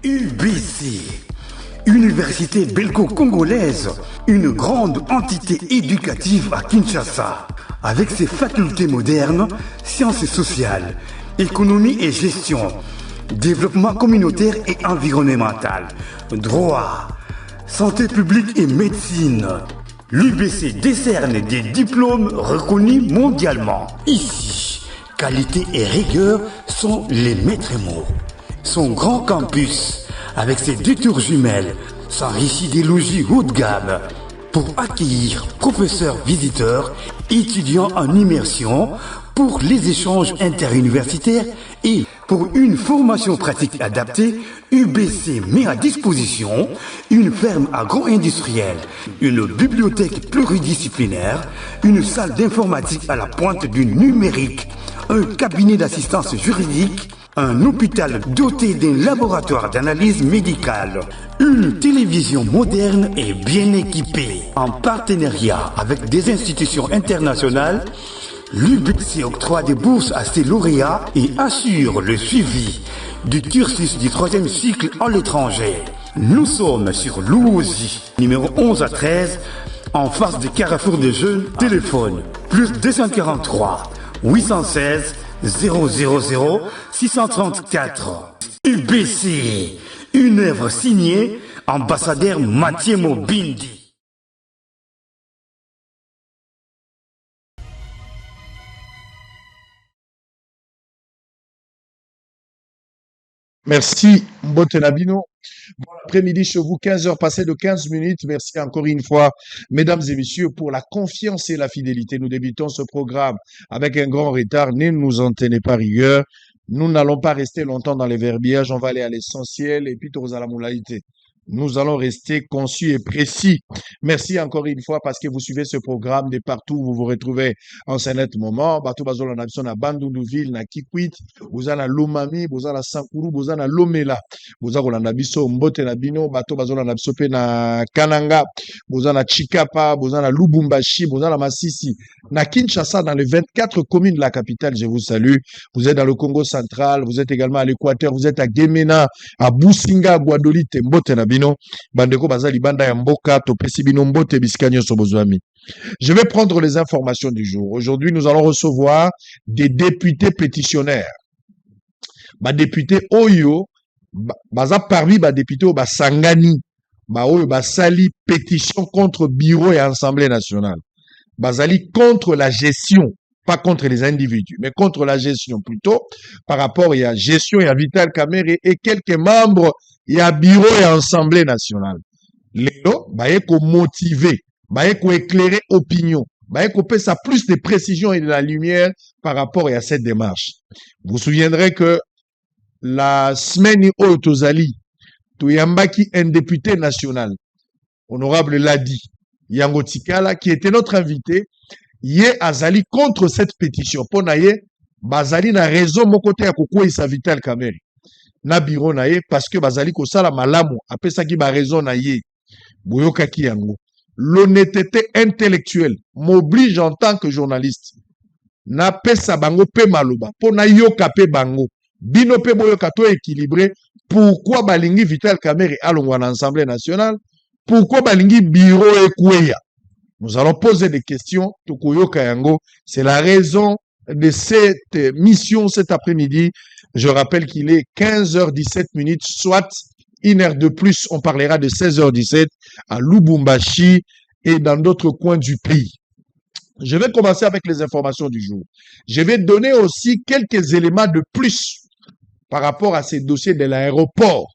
UBC, Université belgo-congolaise, une grande entité éducative à Kinshasa, avec ses facultés modernes, sciences sociales, économie et gestion, développement communautaire et environnemental, droit, santé publique et médecine. L'UBC décerne des diplômes reconnus mondialement. Ici, qualité et rigueur sont les maîtres mots. Son grand campus, avec ses 2 tours jumelles, s'enrichit des logis haut de gamme pour accueillir professeurs visiteurs, étudiants en immersion, pour les échanges interuniversitaires et pour une formation pratique adaptée. UBC met à disposition une ferme agro-industrielle, une bibliothèque pluridisciplinaire, une salle d'informatique à la pointe du numérique, un cabinet d'assistance juridique, un hôpital doté d'un laboratoire d'analyse médicale, une télévision moderne et bien équipée. En partenariat avec des institutions internationales, l'UBC octroie des bourses à ses lauréats et assure le suivi du cursus du 3e cycle en l'étranger. Nous sommes sur Louosi, numéro 11 à 13, en face du Carrefour des Jeunes. Téléphone plus 243 816 000 634. UBC, une œuvre signée ambassadeur Mathieu Mobindi. Merci, Mbote Nabino. Bon après-midi chez vous, 15 heures passées de 15 minutes. Merci encore une fois, mesdames et messieurs, pour la confiance et la fidélité. Nous débutons ce programme avec un grand retard. Ne nous en tenez pas rigueur. Nous n'allons pas rester longtemps dans les verbiages. On va aller à l'essentiel et puis à la moulalité. Nous allons rester concis et précis. Merci encore une fois parce que vous suivez ce programme de partout où vous vous retrouvez en ce net moment. Bato bazola na biso na Bandundu-ville, na Kikwit, boza na Lomami, boza na Sankuru, boza na Lomela. Boza kolanda biso Mbote na bino, bato bazola na biso pe na Kananga, boza na Chikapa, boza na Lubumbashi, boza na Masisi, na Kinshasa, dans les 24 communes de la capitale. Je vous salue. Vous êtes dans le Congo central, vous êtes également à l'Équateur, vous êtes à Gemena, à Businga, à Guadolite, Mbote na bino. Bandeko bazali banda ya mboka topesi bino mbote bisika nyonso bozwami. Je vais prendre les informations du jour. Aujourd'hui, nous allons recevoir des députés pétitionnaires. Députés Oyo, baza parmi députés au Sangani, Oyo basali pétition contre bureau et assemblée nationale. Bazali contre la gestion, pas contre les individus, mais contre la gestion plutôt, par rapport à la gestion, il y a Vital Kamerhe et quelques membres, il y a bureau et assemblée nationale. Lélo, ko motiver, ko éclairer opinion, ko faire ça plus de précision et de la lumière par rapport à cette démarche. Vous vous souviendrez que la semaine où Tozali, Touyambaki, un député national, honorable Ladi, Yango Tikala, qui était notre invité, Yé azali contre cette pétition. Pour naye, bazali na raison mon côté à koko isa Vital Kamerhe. Na biro naye parce que bazali ko sala malamu apesa ki ba raison naye. Boyoka ki yango. L'honnêteté intellectuelle m'oblige en tant que journaliste. Na pesa bango pe maloba. Pour na yoka pe bango. Bino pe boyoka to équilibré. Pourquoi balingi Vital Kamerhe alongwa na Assemblée nationale? Pourquoi balingi bureau ekweya? Nous allons poser des questions. Tukuyoka yango, c'est la raison de cette mission cet après-midi. Je rappelle qu'il est 15h17, soit 1 heure de plus. On parlera de 16h17 à Lubumbashi et dans d'autres coins du pays. Je vais commencer avec les informations du jour. Je vais donner aussi quelques éléments de plus par rapport à ces dossiers de l'aéroport.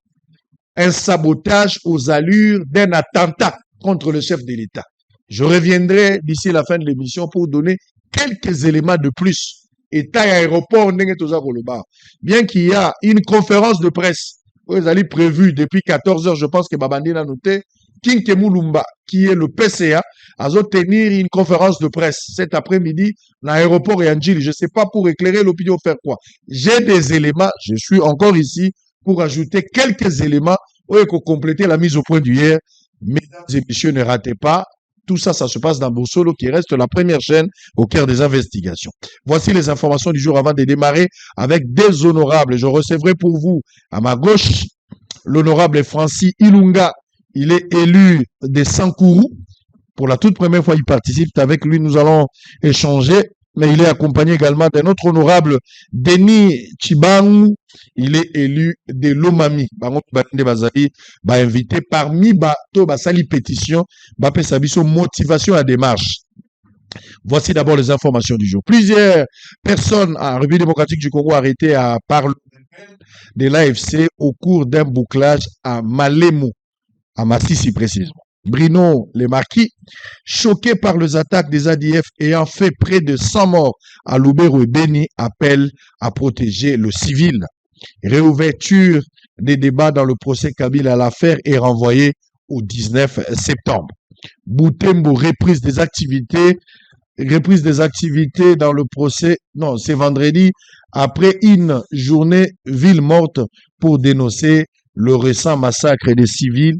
Un sabotage aux allures d'un attentat contre le chef de l'État. Je reviendrai d'ici la fin de l'émission pour donner quelques éléments de plus. État aéroport, bien qu'il y a une conférence de presse, vous allez prévue depuis 14 heures, je pense que Babandi l'a noté, Kinke Mulumba, qui est le PCA, a tenir une conférence de presse cet après-midi, l'aéroport et Anjili. Je ne sais pas pour éclairer l'opinion faire quoi. J'ai des éléments, je suis encore ici pour ajouter quelques éléments pour compléter la mise au point d'hier. Mesdames et messieurs, ne ratez pas. Tout ça, ça se passe dans Bossolo, qui reste la première chaîne au cœur des investigations. Voici les informations du jour avant de démarrer avec des honorables. Je recevrai pour vous, à ma gauche, l'honorable Francis Ilunga, il est élu des Sankourou. Pour la toute première fois, il participe. Avec lui, nous allons échanger. Mais il est accompagné également d'un autre honorable, Denis Chibangu. Il est élu de Lomami. Bango Bande Bazali, invité parmi Bato Basali pétition, Bapé Sabiso motivation à démarche. Voici d'abord les informations du jour. Plusieurs personnes en République démocratique du Congo arrêtées par le de l'AFC au cours d'un bouclage à Malemo, à Massissi précisément. Bruno Le Marquis, choqué par les attaques des ADF ayant fait près de 100 morts à Lubero et Beni, appelle à protéger le civil. Réouverture des débats dans le procès Kabila à l'affaire est renvoyé au 19 septembre. Boutembo, reprise des activités dans le procès, non, c'est vendredi, après une journée ville morte pour dénoncer le récent massacre des civils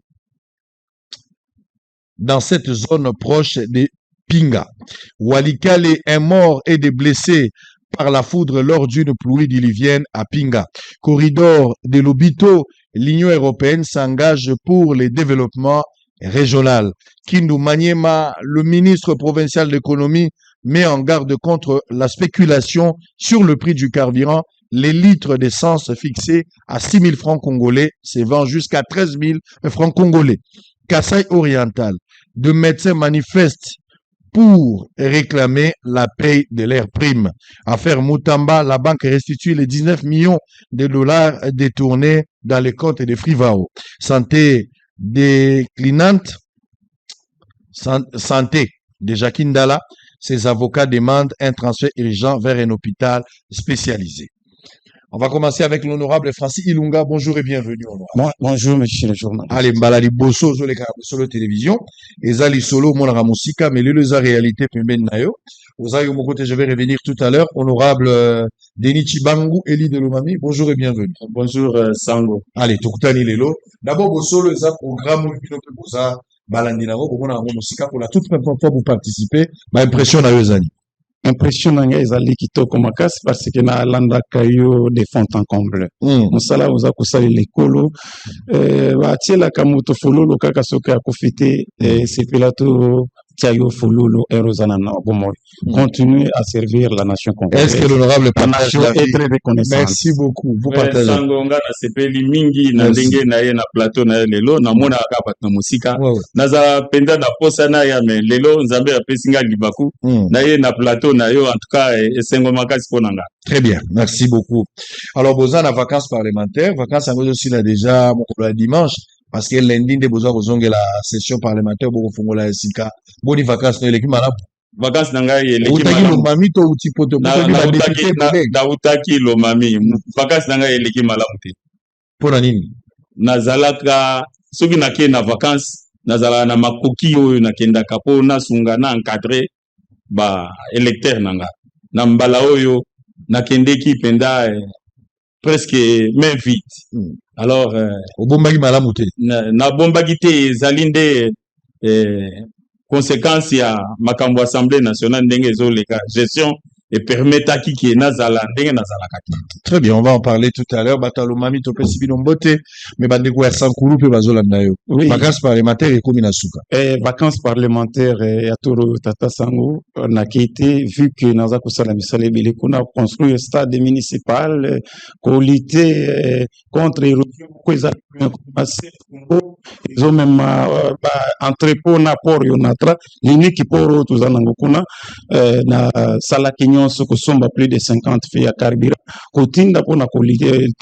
dans cette zone proche de Pinga. Walikale, un mort et des blessés par la foudre lors d'une pluie diluvienne à Pinga. Corridor de Lobito, l'Union européenne s'engage pour les développements régional. Kindu Maniema, le ministre provincial de l'économie, met en garde contre la spéculation sur le prix du carburant. Les litres d'essence fixés à 6 000 francs congolais se vendent jusqu'à 13 000 francs congolais. Kasaï oriental, de médecins manifestent pour réclamer la paye de leurs primes. Affaire Moutamba, la banque restitue les 19 millions de dollars détournés dans les comptes de Frivao. Santé déclinante, santé de Jacqueline Dalla, ses avocats demandent un transfert urgent vers un hôpital spécialisé. On va commencer avec l'honorable Francis Ilunga. Bonjour et bienvenue. Bonjour, monsieur le journaliste. Allez, Mbalali Bosso, sur télévision. Ezali Solo, Monara Moussika, mais les réalité, Pemben Nayo. Ozayo Mokote, je vais revenir tout à l'heure. Honorable Denis Chibangu, Eli de Lomami. Bonjour et bienvenue. Bonjour, Sango. Allez, Toukutani Lelo. D'abord, Bosso, le programme, Bosa, Balandinaro, Monara Moussika, pour la toute première fois vous participez. Ma impression à Yozani. Impression nanga ezali kitoko makasi parce que na landaka yo de fond en comble. Musala uza kusali lekolo batielaka moto fololo kaka soki akufite sepela to Tiago Fololo et Rosanna Bomoy. Continuez à servir la nation congolaise. Est-ce que l'honorable nation est très reconnaissante? Merci beaucoup. Vous partagez. Sangonga na sepeli mingi na ndenge na ye na plateau na lelo na mona ka batna musika. Naza penda na posa na ya me lelo nzambe ya pesinga gibaku na ye na plateau na yo en tout cas esengo makasi ponanga. Très bien. Merci beaucoup. Alors Bozan a vacances parlementaires, vacances en aussi là déjà mon dimanche. Parce que lundi, des besoins de la session parlementaire pour Fongola Sika. Bonne vacances, l'équipe malade. Vacances nangai l'équipe malade. Na utaki lo mami. Vacances nangai l'équipe malade. Pour nini? Nazalaka soki nake na vacances nazala na makoki oyo nakenda kapo na sunga na encadrer ba électeur nanga. Na mbala oyo nakendeki penda presque main vite. Alors, obombaki malamu te. Na bombaki te ezalinde conséquence ya makambo assemblée nationale ndenge ezoleka gestion et permetaki ki nazala ndenge nazala kati. Très bien, on va en parler tout à l'heure. Batalo mami to pesi binombote mais bandeko ya Sankuru pe bazolanda yo. Vacances parlementaires et komi na suka. Vacances parlementaires ya toro tata sango na kité vu que naza kusala misale bele kuna construire stade municipal ko lutter contre l'érosion ko ils ont même entrepôt na port yonatra l'unique port to zanango kuna na sala nyonso kosomba plus de 50 filles à carburant kotinda pona kolite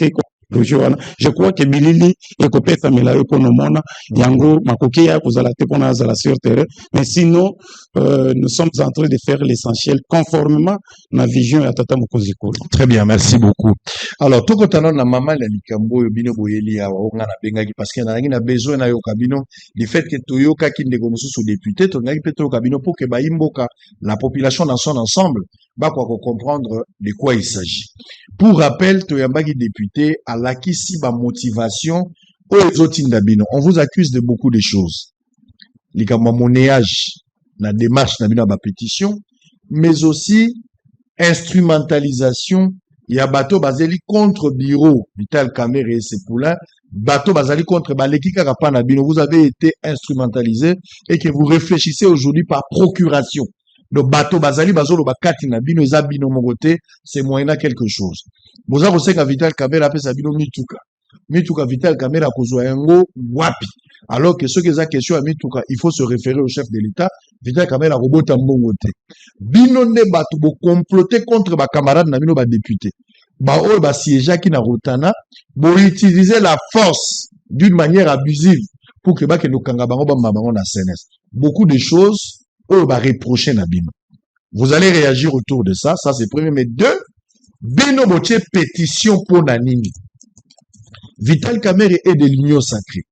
je crois que bilili ekopesa melayo pour nous mona yango makoki ya kozala te pona zala sur terrain mais sinon nous sommes en train de faire l'essentiel conformément na vision ya tata Mokonzi Kolo. Très bien, merci beaucoup. Alors tokotana na mama la likambo yo bino boyeli ya onga na bengaki parce que na besoin na yo kabino le fait que toyoka kindeko mususu député to ngaki peto kabino pour que baimboka la population dans son ensemble ba kwa comprendre de quoi il s'agit. Pour rappel toyambaki député à lakisi ba motivation aux autres bino. On vous accuse de beaucoup de choses. Likambo monnayage la démarche na bino ba pétition mais aussi instrumentalisation ya bateau baseli contre bureau Vital Kamerhe et ses poulains bateau bazali contre baleki kaka pa na bino, vous avez été instrumentalisé et que vous réfléchissez aujourd'hui par procuration. Le bateau bazali bazolo bakati na bino eza bino mogote, c'est moyena quelque chose. Boza kosenga Vital Kamerhe apesa bino mituka. Mituka Vital Kamerhe akozwa yango wapi? Alors que ce qui est la question à mituka, il faut se référer au chef de l'État. Vital Kamerhe akobota mbongo te. Bino ne bato bo comploter contre ba camarades na bino ba député. Ba oyo ba siéger qui na rotana, bo utiliser la force d'une manière abusive pour que ba ke no kanga bango ba mabango na CNS. Beaucoup de choses oyo ba reprocher na bino. Vous allez réagir autour de ça, ça c'est premier. Mais deux, bino boche pétition pour nanini. Vital Kamerhe est de l'union sacrée.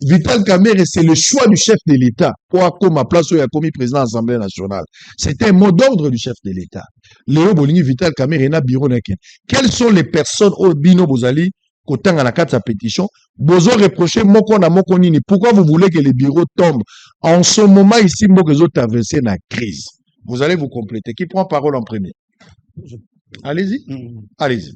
Vital Kamerhe, c'est le choix du chef de l'État pour comme ma place où il a commis président de l'Assemblée nationale. C'était un mot d'ordre du chef de l'État. Léo Bolini, Vital Kamerhe, na bureau naken. Quelles sont les personnes au bino bozali kotant à la carte sa pétition? Bozo reproché moko na moko nini. Pourquoi vous voulez que les bureaux tombent en ce moment ici moko zo traverser la crise? Vous allez vous compléter. Qui prend parole en premier? Allez-y. Allez-y.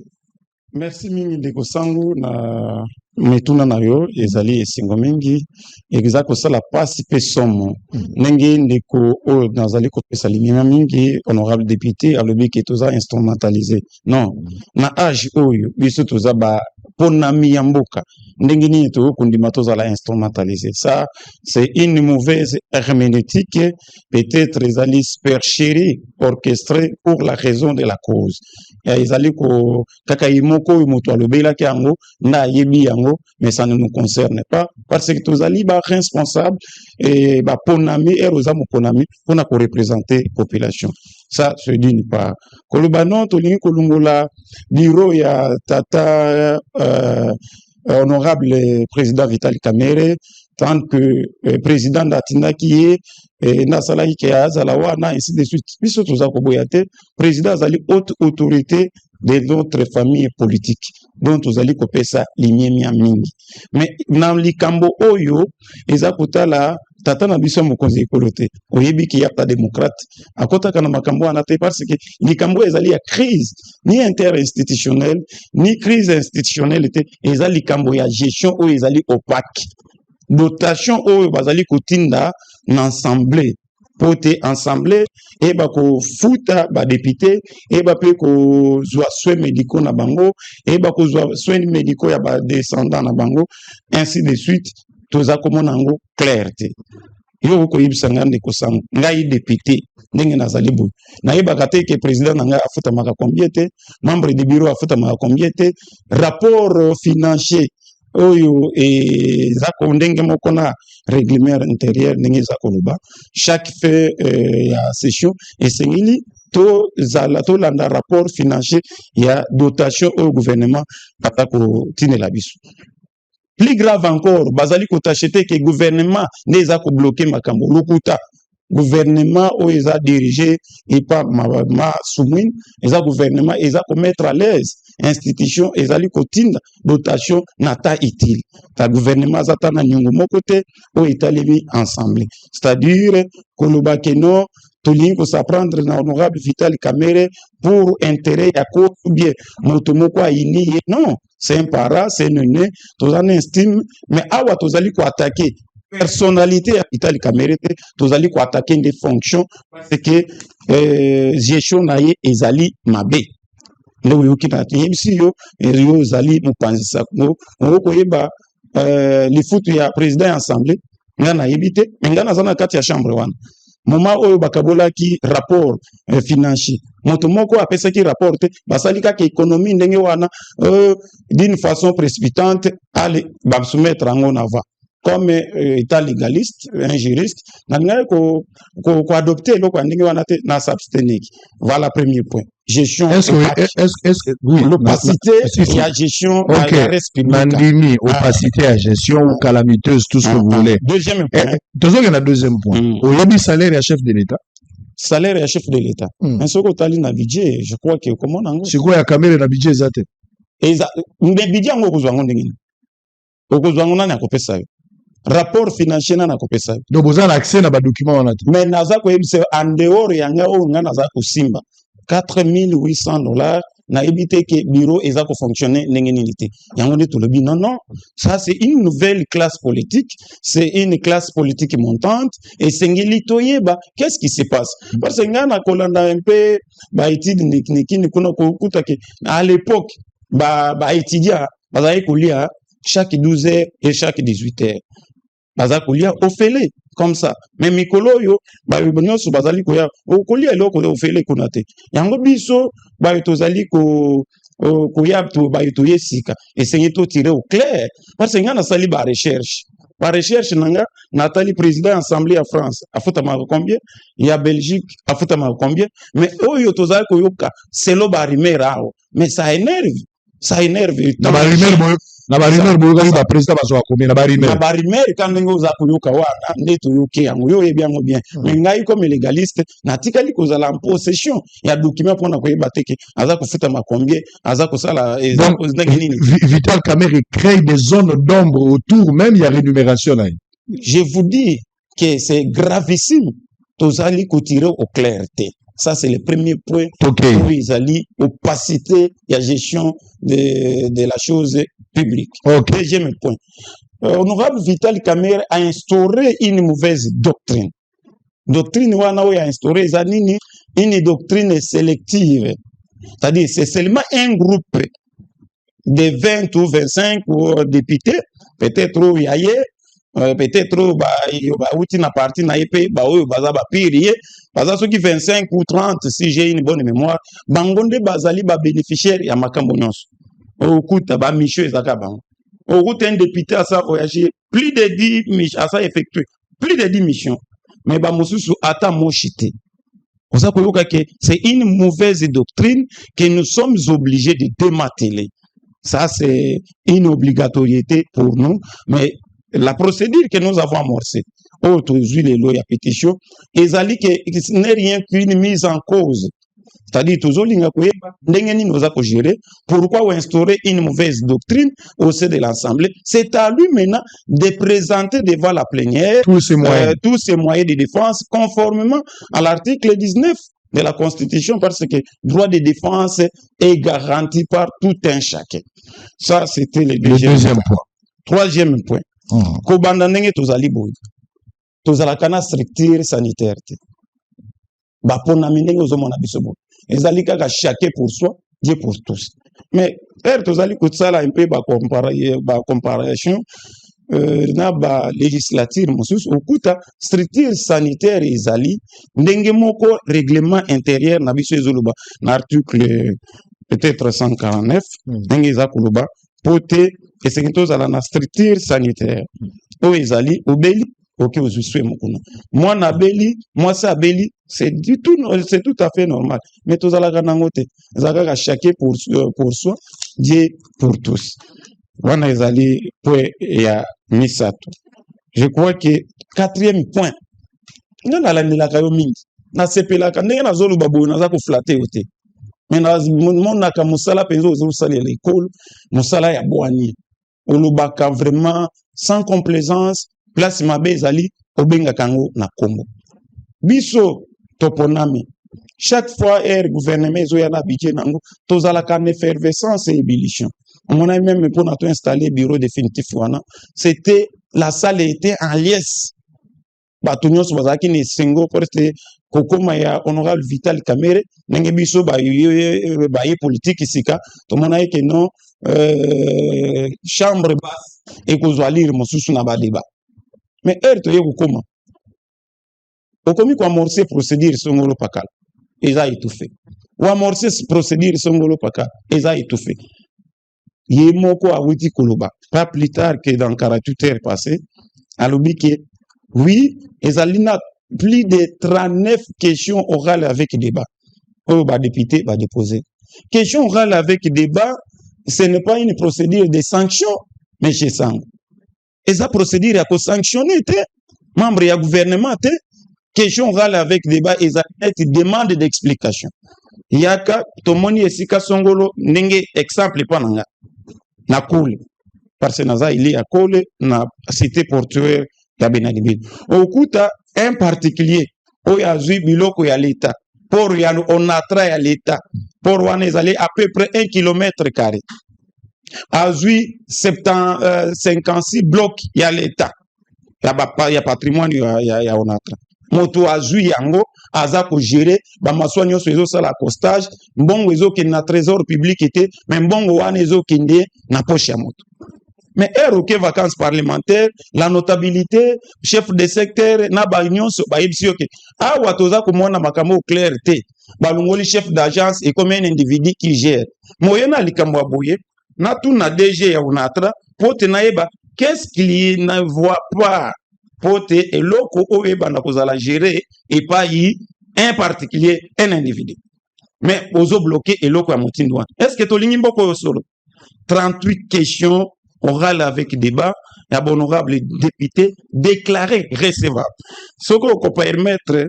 Merci mingi ndeko sangu na metuna na yo ezali esengo mingi eza kosala pasi pe somo ndenge ndeko oyo nazali kopesa limema mingi honorable député alobi ke toza instrumentalisé non na age oyo biso toza ba ponami ya mboka ndenge nini tokondima tozala instrumentalisé. Ça c'est une mauvaise herméneutique, peut-être ezali supercherie orchestrée pour la raison de la cause ya ezali ko kaka imoko oyo moto alobelaki yango na yebi yango, mais ça ne nous concerne pas parce que tozali ba responsable et ba ponami eroza mo ponami pona ko représenter population. Ça c'est d'une part. Kolobano tolingi kolungola bureau ya tata honorable président Vital Kamerhe tant que président d'Atina qui est Nasala qui Azalawana ainsi de suite. Biso toza ko boyate président azali haute autorité de notre famille politique dont tozali ko pesa linyemia mingi. Mais na likambo oyo eza kotala tata na biso mokonzi ekolote oyebi ki yata démocrate akota kana makambo ana te parce que likambo ezali ya crise ni interinstitutionnelle ni crise institutionnelle te ezali likambo ya gestion oyo ezali opaque dotation oyo bazali kotinda na assemblée pote assemblée et ba ko futa ba député et ba pe ko zwa soins médicaux na bango et ba ko zwa soins médicaux ya ba descendants na bango ainsi de suite toza komona ngo clarté yo ko yibisa ngande ko sang ngai député ndenge nazali boy na yebaka te ke président nanga afuta maka combien te membre du bureau afuta maka combien te rapport financier oyo zako ndenge moko na règlement intérieur ndenge zako loba chaque fait ya session esengeli to zala to landa rapport financier ya dotation au gouvernement atako tinela biso. Plus grave encore, bazali ko tachete que gouvernement neza ko bloquer makambo lokuta gouvernement o eza dirigé et pas ma soumine eza gouvernement eza ko mettre à l'aise institution ezali ko tinda dotation nata utile ta gouvernement zata na nyungu moko te o italemi ensemble, c'est-à-dire koloba keno tolingi ko s'apprendre na honorable Vital Kamerhe pour intérêt ya ko bien moto moko ayini non c'est un para c'est nené tozana estime mais awa tozali ko attaquer personnalité ya Vital Kamerhe tozali ko attaquer des fonctions parce que gestion na ye ezali mabe ndo yoki na yebisi yo yo zali mopanzisa ngo ko yeba li futu ya président ya assemblée ngana yebite ngana zana kati ya chambre wana moment oyo bakabola ki rapport financier moto moko apesa ki rapport te basali ka économie ndenge wana d'une façon précipitante aller ba soumettre en avant comme état légaliste un juriste na ngai ko adopter loko ndenge wana te na s'abstenir. Voilà premier point. Gestion est-ce que oui l'opacité et la gestion OK Nandimi opacité à gestion calamiteuse tout ce que vous voulez. Deuxième point. Il y a deuxième point. Au lobby salaire et chef de l'État. Salaire et chef de l'État. Un soko tali na budget, je crois que comment nango. C'est quoi ya caméra na budget zate? Et le budget ngo kozwa ngondengini. Okozwa ngona na kopesa yo. Rapport financier na kopesa yo. Donc vous avez accès na ba document wana te. Mais naza ko yebise en dehors yanga o nga naza ko simba. $4,800 na éviter que bureau eza ko fonctionner n'engénité yango nde tolobi non ça c'est une nouvelle classe politique, c'est une classe politique montante et sengeli toyeba qu'est-ce qui se passe parce que ngana kolanda un peu ba étude nikini kuna kokuta ke à l'époque ba étudiant bazali kolia chaque 12 heures et chaque 18 heures baza kolia ofele comme ça mais mikolo yo ba nyonso bazali koya okolia eloko ofele kuna te yango biso ba tozali koya to ba to yesika essayer to tirer au clair parce que ngana sali ba recherche nanga Nathalie président assemblée à France afuta ma combien il y a Belgique afuta ma combien mais oyo tozali koyoka selo ba rimerao mais ça énerve na ba rumeur boyo ba président bazo combien na ba rumeur quand ngo za koyoka wana ndeto yoke yango yo ebiango bien mais ngai comme légaliste natikali kozala en possession ya document pona koyeba teke aza kofuta ma combien aza kosala Vital Kamerhe crée des zones d'ombre autour même il y a rémunération là. Je vous dis que c'est gravissime tozali ko tirer au clarté. Ça, c'est le premier point. Okay. Où ils allaient opacité et la gestion de la chose publique. Okay. Deuxième point. Honorable Vital Kamerhe a instauré une mauvaise doctrine. Doctrine, a instauré une doctrine sélective. C'est-à-dire, c'est seulement un groupe de 20 ou 25 députés, peut-être où il y a peut-être outi na parti na épée oyo baza ba pirier baza soki 25 ou 30 si j'ai une bonne mémoire bangonde bazali ba bénéficiaire ya makambo nyonso okuta ba mission ezaka bango okuta un député à ça voyager plus de 10 missions à ça effectuer plus de 10 missions mais ba mosusu ata mochité osa koyoka que c'est une mauvaise doctrine que nous sommes obligés de démanteler. Ça c'est une obligatoriété pour nous mais la procédure que nous avons amorcée, aujourd'hui les lois et pétitions, ce n'est rien qu'une mise en cause. C'est-à-dire, pourquoi instaurer une mauvaise doctrine au sein de l'Assemblée? C'est à lui maintenant de présenter devant la plénière tous ces moyens de défense conformément à l'article 19 de la Constitution parce que le droit de défense est garanti par tout un chacun. Ça, c'était le deuxième point. Troisième point. Kobanda ndenge tozali boy tozala kana structure sanitaire te ba pona ndenge ozomona biso boy ezali kaka chacun pour soi Dieu pour tous mais tozali kotsala un peu ba comparation na ba législature mosusu okuta structure sanitaire ezali ndenge moko règlement intérieur na biso ezoloba na article peut-être 149 ndenge ezakoloba pote et c'est que à la structure sanitaire où ils allaient au Béli ok aux Suisses moi na Béli moi ça Béli c'est tout à fait normal mais tous à la ganangote zaka chacun pour soi Dieu pour tous wana ils allaient pour ya misato je crois que quatrième point non la la kayo mingi na sepela ka ndenge na zolo babo na za ko flatter ote mais mon naka musala penzo zo sala l'école musala ya boani olubaka vraiment sans complaisance place mabe ezali obenga kango na Congo biso toponami chaque fois gouvernement ezo ya na budget nango tozala kan effervescence et ébullition on a même pour notre installer bureau définitif wana c'était la salle était en liesse bato nyonso bazaki ni singo porte kokoma ya honorable Vital Kamerhe ndenge biso ba politique sika to mona ke non chambre basse et kozwa lire mosusu na ba débat mais to yeko koma okomi ko amorcer procédure songolo pakala eza étouffé ou amorcer procédure songolo pakala eza étouffé yemoko awiti koloba pas plus tard que dans 48 heures passées alobi que oui ezalina plus de 39 questions orales avec débat. Oh, bah, député, bah, déposer. Question orale avec débat, ce n'est pas une procédure de sanction, mais chez Sang. Et ça procédure à sanctionner, membre du gouvernement, question orale avec débat, et ça demande d'explication. Il y a qu'à, Tomoni et Sika Songolo, n'enge exemple, pas na coule. Parce que il y a coule, na cité portuaire, Au Kuta, un particulier, où il y a biloko ya l'État, port ya Onatra ya l'État port wana ezali à peu près 1 km². Azui 56 blocs ya l'État ya patrimoine ya Onatra. Moto azui yango aza ko gérer ba maswa nyonso ezosala costage mbongo ezokende na trésor public ete mais mbongo wana ezokende na poche ya moto. Mais ok vacances parlementaires, la notabilité, chef de secteur, na ba nyonso ba yebisi yoke awa toza komona makambo clarté balongoli chef d'agence et comme un individu qui gère moyena likambo aboye na tout na DG ya Onatra pote na yeba qu'est-ce qu'il ne voit pas pote eloko oyo bana kozala gérer et pas un particulier un individu mais ozo bloquer eloko ya motindo wana. Est-ce que tolingi mboko solo 38 questions orales avec débat ya honorable député déclaré recevable. Ce qu'on peut permettre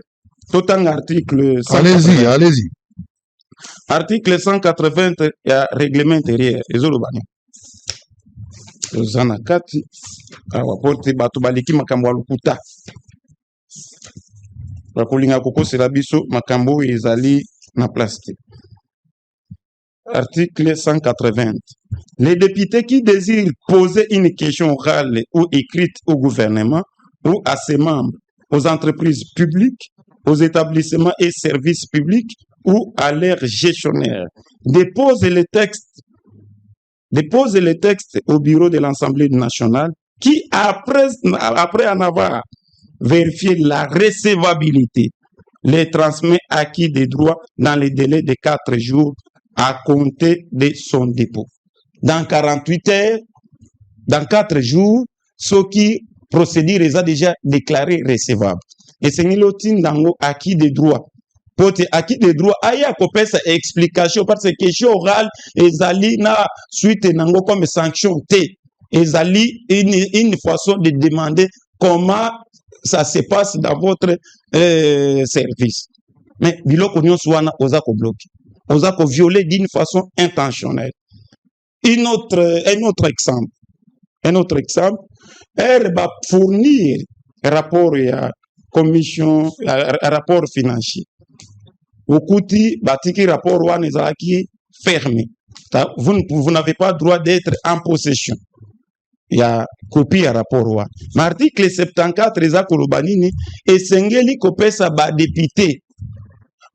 tout un article 180. Allez-y. Article 180 ya règlement intérieur ezolobana ozana kati awaporte bato baleki makambo ya lokuta bakolinga kokosela biso makambo ezali na plastique. Article 180. Les députés qui désirent poser une question orale ou écrite au gouvernement ou à ses membres, aux entreprises publiques, aux établissements et services publics ou à leurs gestionnaires, déposent les textes au bureau de l'Assemblée nationale qui, après en avoir vérifié la recevabilité, les transmet acquis des droits dans les délais de 4 jours à compter de son dépôt. Dans 48 heures, dans 4 jours, ce qui procédure est déjà déclaré recevable. Et c'est l'autre dans acquis des droits. Pour acquis des droits, il y a une explication parce que question orale, ezali na suite nango comme sanction T. Ezali une façon de demander comment ça se passe dans votre service. Mais biloko nyonso wana oza ko bloquer. Oza ko violer d'une façon intentionnelle. Un autre exemple, elle va fournir rapport à commission, rapport financier. Au côté, batiki rapport wana ezalaki fermé. Vous n'avez pas droit d'être en possession. Il y a copie à rapport wana. L'article 74 eza kolobanini esengeli kopesa ba député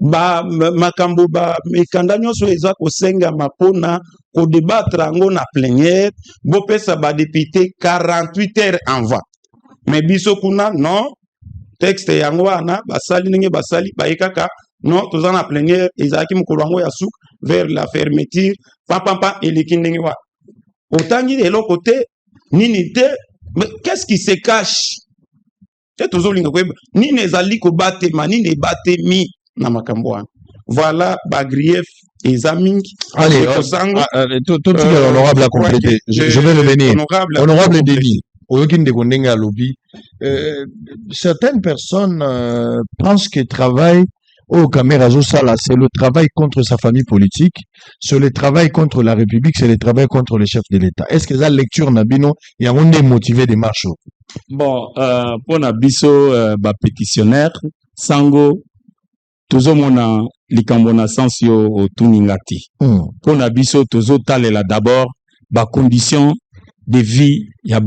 ba makambo ba mikanda nyonso eza kosenga mapona ko débattre ango na plénière bopesa ba député 48 heures avant. Mais biso kuna non texte yango wana basali ninge basali baikaka non toza na plénière ezaki mokolo yango ya souk vers la fermeture papa eleki ndenge wa otangi elo côté nini te. Mais qu'est-ce qui se cache? Et toujours linga kweba nini ezali ko batema nini batemi na makambo wana. Voilà bagrief et amis. Allez, tout l'honorable a complété. Je vais revenir. Honorable Denis, certaines personnes pensent que travail au caméra Sala, c'est le travail contre sa famille politique, c'est le travail contre la République, c'est le travail contre le chef de l'État. Est-ce que la lecture Nabino, il y a un motivé des marches? Bon, pour Nabiso, pétitionnaire, Sango, toujours mon likambo na sens yo otuningati. Pour Nabiso, toujours talela d'abord, condition de vie ya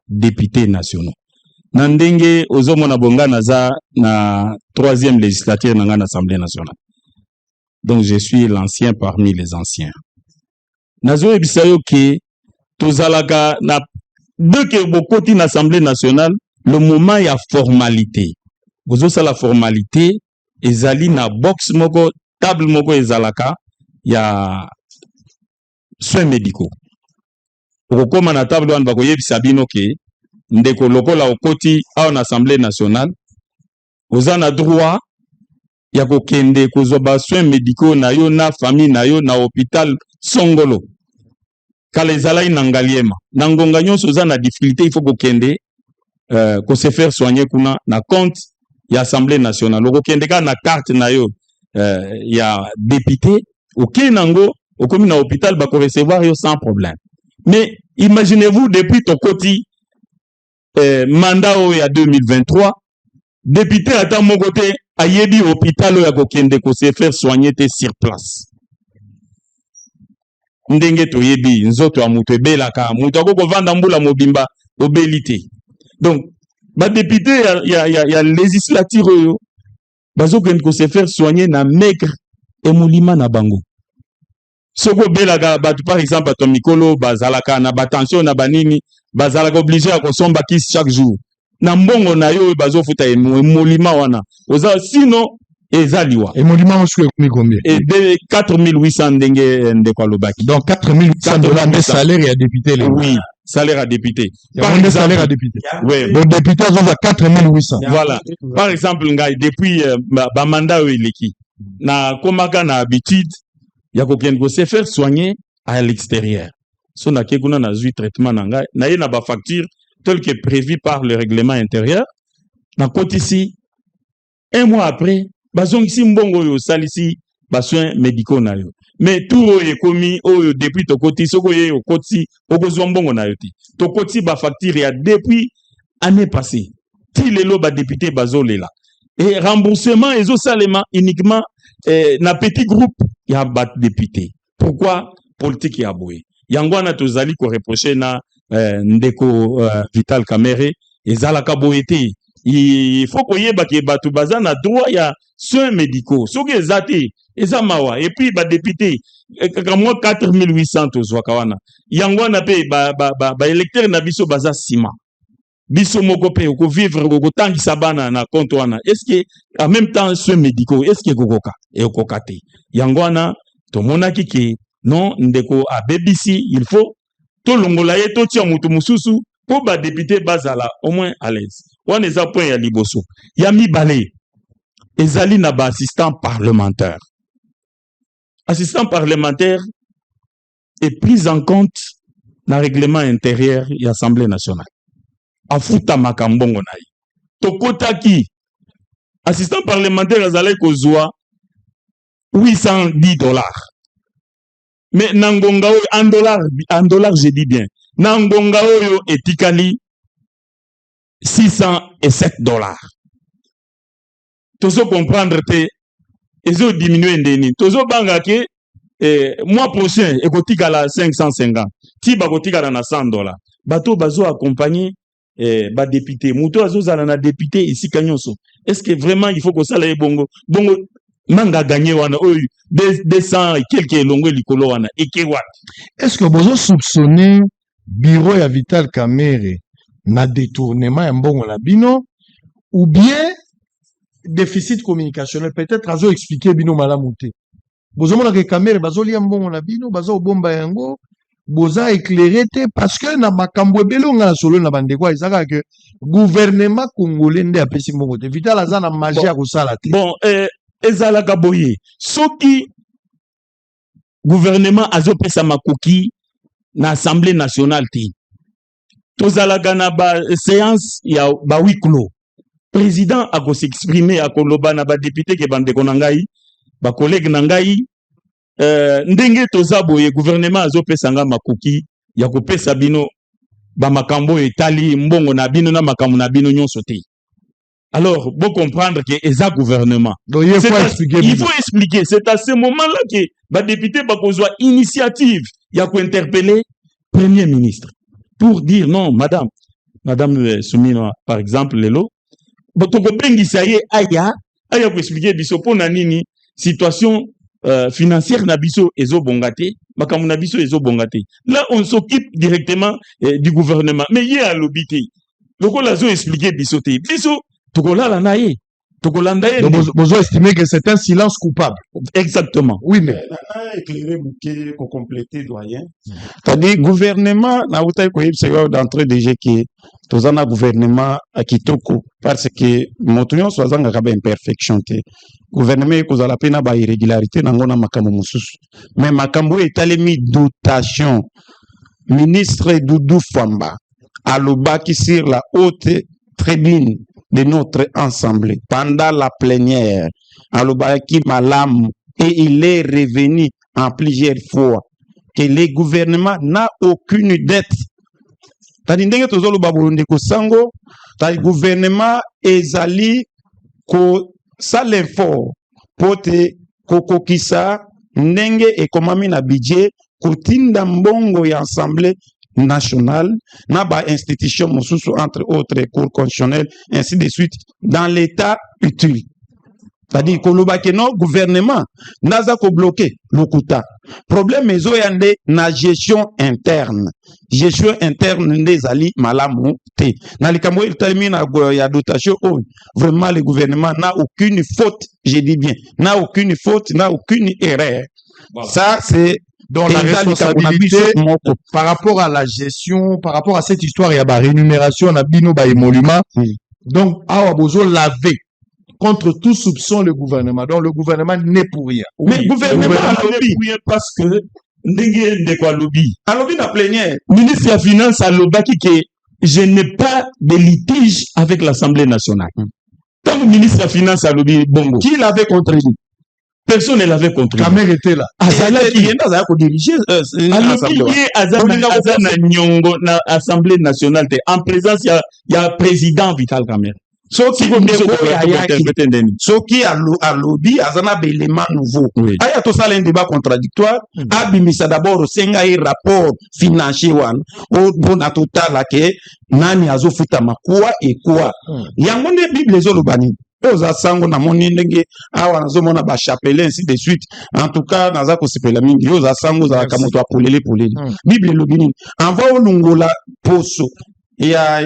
députés nationaux. Nandenge ozomona bonga naza na 3e législature na l'Assemblée nationale. Donc je suis l'ancien parmi les anciens. Nazo ebisayo ke tozalaka na deux que bokoti na Assemblée nationale, le moment ya formalité. Bozo sa la formalité ezali na box moko table moko ezalaka ya soins médicaux. Okoma na table wana bakoyebisa bino ke ndeko lokola okoti a en Assemblée nationale ozana droit ya kokende kozwa soins médicaux na yo na famille na yo na hôpital songolo kala ezalai na ngaliema na ngonga nyonso ozana difficulté il faut kokende ko se faire soigner kuna na compte ya Assemblée nationale okende ka na carte na yo ya député okenango okomi na hôpital ba ko recevoir yo sans problème. Mais imaginez-vous depuis ton côté mandat il y a 2023 député à mon côté ayebi hôpital oyo akokende se faire soigner te sur place. Ndenge toyebi nzoto ya mutu ebelaka mutu akokovanda mbula mobimba obeli te. Donc badepute ya législature oyo bazokende se faire soigner na maigre emolima na bango. Soko belaka batu par exemple bato mikolo bazalaka na batension na banini bazalaka obligé ya kosomba kisi chaque jour. Na mbongo na yo bazofuta emolima wana. Oza sinon ezaliwa. Emolima mosuku ekomi combien? Et de 4800 ndenge ndeko alobaki. Donc 4800 dollars de salaire ya député. Oui, salaire à député. Par exemple, salaire à député. Oui. Le député a 4800. Voilà. Par exemple, depuis ba mandat eleki na komaka na habitude ya kokende se faire soigner à l'extérieur. So na kekuna na zui traitement na ngai na ye na ba facture tel que prévu par le règlement intérieur. Na côté ici, un mois après, bazongisi mbongo yo salisi ba soins médicaux na yo. Mais tout oyo komi oyo depuis to koti soko ye okoti okozwa mbongo na yo ti. To koti ba facture ya depuis année passée. Ti lelo ba député bazolela. Et remboursement ezo salema uniquement na petit groupe ya ba député. Pourquoi politique ya boye? Yangwana tozali ko reprocher na ndeko Vital Kamerhe ezalaka boye te. Il faut koyeba ke batu baza na droit ya soins médicaux. Soki ezate eza mawa et puis ba député kaka moi 4800 tozwaka wana. Yangwana pe ba électeur na biso baza sima. Biso moko pe ko vivre ko tangisa bana na compte wana. Est-ce que en même temps soins médicaux est-ce que kokoka et kokate. Yangwana to monaki ke non ndeko a BBC il faut to longola ye to tia mutu mususu po ba député bazala au moins à l'aise. Wana eza point ya liboso. Ya mibale ezali na ba assistant parlementaire. Assistant parlementaire est pris en compte dans le règlement intérieur de l'Assemblée nationale. Afuta makambongo na ye. Tokotaki assistant parlementaire azalaki kozwa $810. Mais nangonga oyo en dollars je dis bien. Nangonga oyo etikali $607. Tozo comprendre te ezo diminuer ndeni. Tozo banga ke mois prochain ekotika la 550. Ti bakotika na $100. Bato bazo accompagner ba député. Muto azo zala na député ici kanyonso. Est-ce que vraiment il faut que ça la bongo manga gagné wana oyo 200 et quelques longo likolo wana eke wat. Est-ce que vous soupçonnez bureau ya Vital Kamerhe na détournement ya mbongo na bino ou bien déficit communicationnel? Peut-être azo expliquer bino malamu te. Bozomona ke Kamerhe bazolia mbongo na bino bazo bomba yango boza éclairé te parce que na makambo ebele nga na solo na bandeko ezaka ke gouvernement congolais nde apesi mbongo te. Vital aza na magie ya kosala te. Bon ezalaka boye soki gouvernement azopesa makoki na assemblée nationale te tozalaka na ba séance ya ba huis clos. Président ako s'exprimer akoloba na ba député ke bandeko na ngai ba collègue na ngai ndenge toza boye gouvernement azopesa nga makoki ya kopesa bino ba makambo etali mbongo na bino na makambo na bino nyonso te. Alors, vous comprendre que c'est un gouvernement. Donc, il faut expliquer. C'est à ce moment-là que les députés ont initiative. Il y a interpeller le Premier ministre pour dire non, madame Soumino, par exemple, Lelo, votre copain qui s'est aya pour expliquer biso na nini situation financière na biso ezo bongate, makamu na biso ezo bongate. Là, on s'occupe directement du gouvernement. Mais il y a l'obité. Donc, on a expliqué biso te. Biso Tokolala naye. Tokolandaye. Vous estimez que c'est un silence coupable. Exactement. Oui, mais. Éclairer bouquet pour compléter, doyen. C'est-à-dire, gouvernement, na outai ko yeb sewa d'entrée déjà que tozana gouvernement à kitoko parce que motuyon swazanga kabe imperfection te. Gouvernement ko zala pena ba irrégularité nangona makambo mususu. Mais makambo etalemi dotation. Ministre Doudou Famba alobaki sur la haute tribune de notre assemblée pendant la plénière alobaki malam et il est revenu en plusieurs fois que le gouvernement n'a aucune dette. Tadi ndenge tozolo baburundi ko sango tadi gouvernement ezali ko ça l'effort pote kokokisa ndenge ekomami na budget kotinda mbongo ya assemblée nationale na ba institution mosusu entre autres cours constitutionnels ainsi de suite dans l'état utile. C'est-à-dire que le gouvernement n'a pas bloqué lokuta. Problème ezo yande na gestion interne. Gestion interne des ali malamu te. Na likambo termine ya dotation vraiment le gouvernement n'a aucune faute, je dis bien, n'a aucune faute, n'a aucune erreur. Voilà. Ça c'est dans la responsabilité par rapport à la gestion, par rapport à cette histoire, il y a la rémunération, on a bino ba émolument. Donc, awa bozo laver contre tout soupçon le gouvernement. Donc, le gouvernement n'est pour rien. Mais le gouvernement n'est pour rien parce que ndenge de quoi lobby. Un lobby na plénière. Ministre de la Finance a lobaki que je n'ai pas de litige avec l'Assemblée nationale. Tant que le ministre de la Finance a lobby bongo. Qui l'avait contredit? Personne ne l'avait contredit. Kamer était là. Azala qui est dans diriger l'Assemblée. Azala na Assemblée nationale en présence il y a président Vital Kamer. Soki a lobby azana élément nouveau. Aya to sala un débat contradictoire. Abimisa d'abord senga rapport financier wan au bon à total ke nani azofuta makua et quoi. Yango ne Bible ezolobani. Oza sango na moni ndenge awa nazomona ba chapelet ainsi de suite. En tout cas naza ko sepela mingi oza sango za kamoto apolele polele. Bible lobini envoie olungola poso ya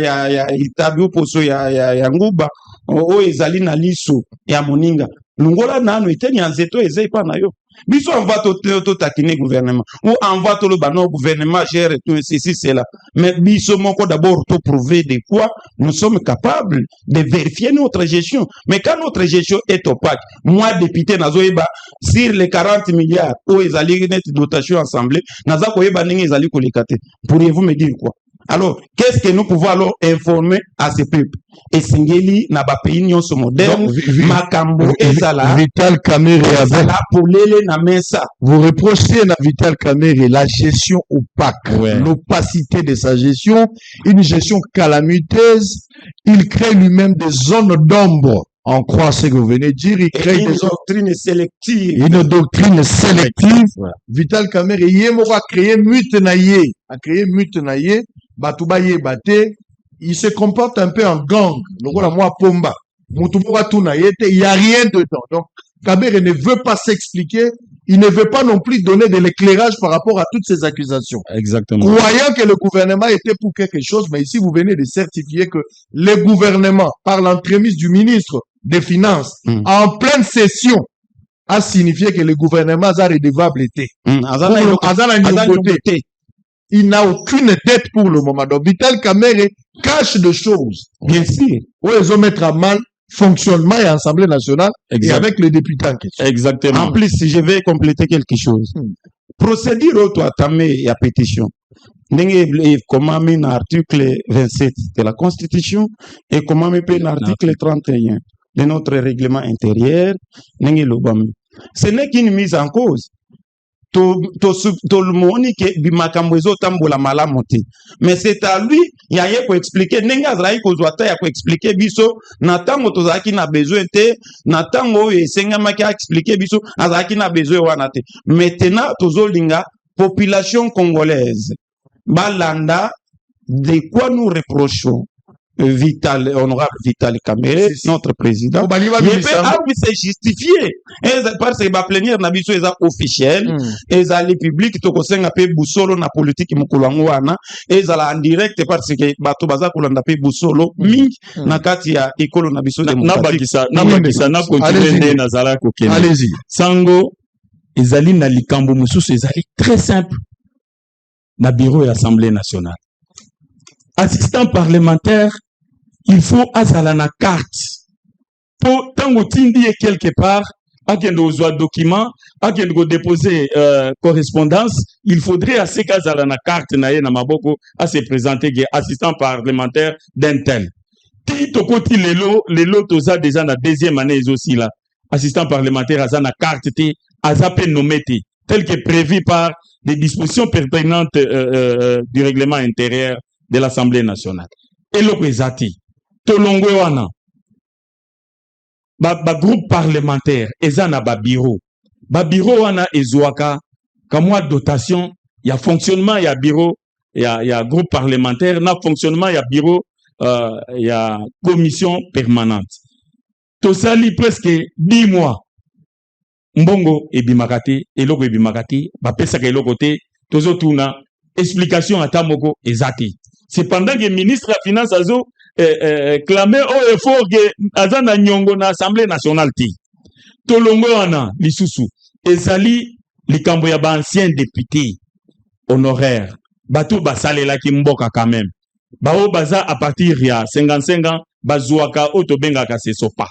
itabi poso ya nguba o ezali na liso ya moninga lungola nano eteni anzeto ezai pa na yo biso envoie to takine gouvernement ou envoie to le bano gouvernement gère tout ceci cela mais biso moko d'abord to prouver de quoi nous sommes capables de vérifier notre gestion. Mais quand notre gestion est opaque, moi député nazoeba sur les 40 milliards où ezali net dotation assemblée naza koyeba ndenge ezali kolikate. Pourriez-vous me dire quoi? Alors, qu'est-ce que nous pouvons alors informer à ce peuple? Et Singeli n'a pas payé nyonso moderne, Makambo ezala, Vital Kamerhe ezala pour l'élé na mesa. Vous reprochez à Vital Kamerhe la gestion opaque, l'opacité de sa gestion, une gestion calamiteuse. Il crée lui-même des zones d'ombre. On croit ce que vous venez de dire, il crée une doctrine sélective. Une doctrine sélective. Vital Kamerhe yemo a créé mutenaye, Batoubaye Bate, il se comporte un peu en gang. Donc, voilà, moi, Pomba. Il n'y a rien dedans. Donc, Kamerhe ne veut pas s'expliquer. Il ne veut pas non plus donner de l'éclairage par rapport à toutes ces accusations. Exactement. Croyant que le gouvernement était pour quelque chose, mais ici, vous venez de certifier que le gouvernement, par l'entremise du ministre des Finances, en pleine session, a signifié que le gouvernement a redevable été. Il n'a aucune dette pour le moment. Donc, Vital Kamerhe cache des choses. Bien sûr. Où ils vont mettre à mal fonctionnement et Assemblée nationale et avec les députés en question. Exactement. En plus, si je vais compléter quelque chose. Procédure auto-attamée et à pétition. Comment met l'article 27 de la Constitution et comment met l'article 31 de notre règlement intérieur. Ce n'est qu'une mise en cause. Mais c'est à lui il y a ko expliquer nenga zrai ko zwata ya ko expliquer biso na tango tozaki na besoin te na tango esenga maki expliquer biso azaki na besoin wana te. Maintenant tozolinga population congolaise balanda de quoi nous reprochons Vital, honorable Vital Kamerhe, notre président, il peut se justifier. Parce que la plénière n'a pas été officielle, et les publics, tout ce qu'on peu boussolo na politique mukulangwana, et en direct parce que batobaza kulanda pe boussolo, ming na kati ya ekolo na biso démocratique. Allez-y. Sango, ezali na likambo mususu ezali très simple. Na bureau et assemblée nationale. Assistant parlementaire, il faut azala na carte. Pour tango tindi quelque part, akendo ozwa document, akendo déposer correspondance, il faudrait assez qu'azala na carte na ye na maboko à se présenter que assistant parlementaire d'un tel. Ti tokoti lelo toza déjà na deuxième année aussi là. Assistant parlementaire aza na carte te, aza pe nommé te, tel que prévu par les dispositions pertinentes du règlement intérieur de l'Assemblée nationale. Et le Tolongwe wana. groupe parlementaire eza na ba bureau wana ezwaka kamwa dotation ya fonctionnement ya bureau ya groupe parlementaire na fonctionnement ya bureau ya commission permanente tosali presque 10 mois mbongo ebimaka te eloko ebimaka te bapesaka eloko te tozotuna explication ata moko eza te cependant que ministre ya finance azo clamer au effort que aza na nyongo na assemblée nationale te tolongo wana lisusu ezali likambo ya ba ancien député honoraire bato basalelaki mboka quand même bao baza à partir ya 55 ans bazwaka otobengaka sesopa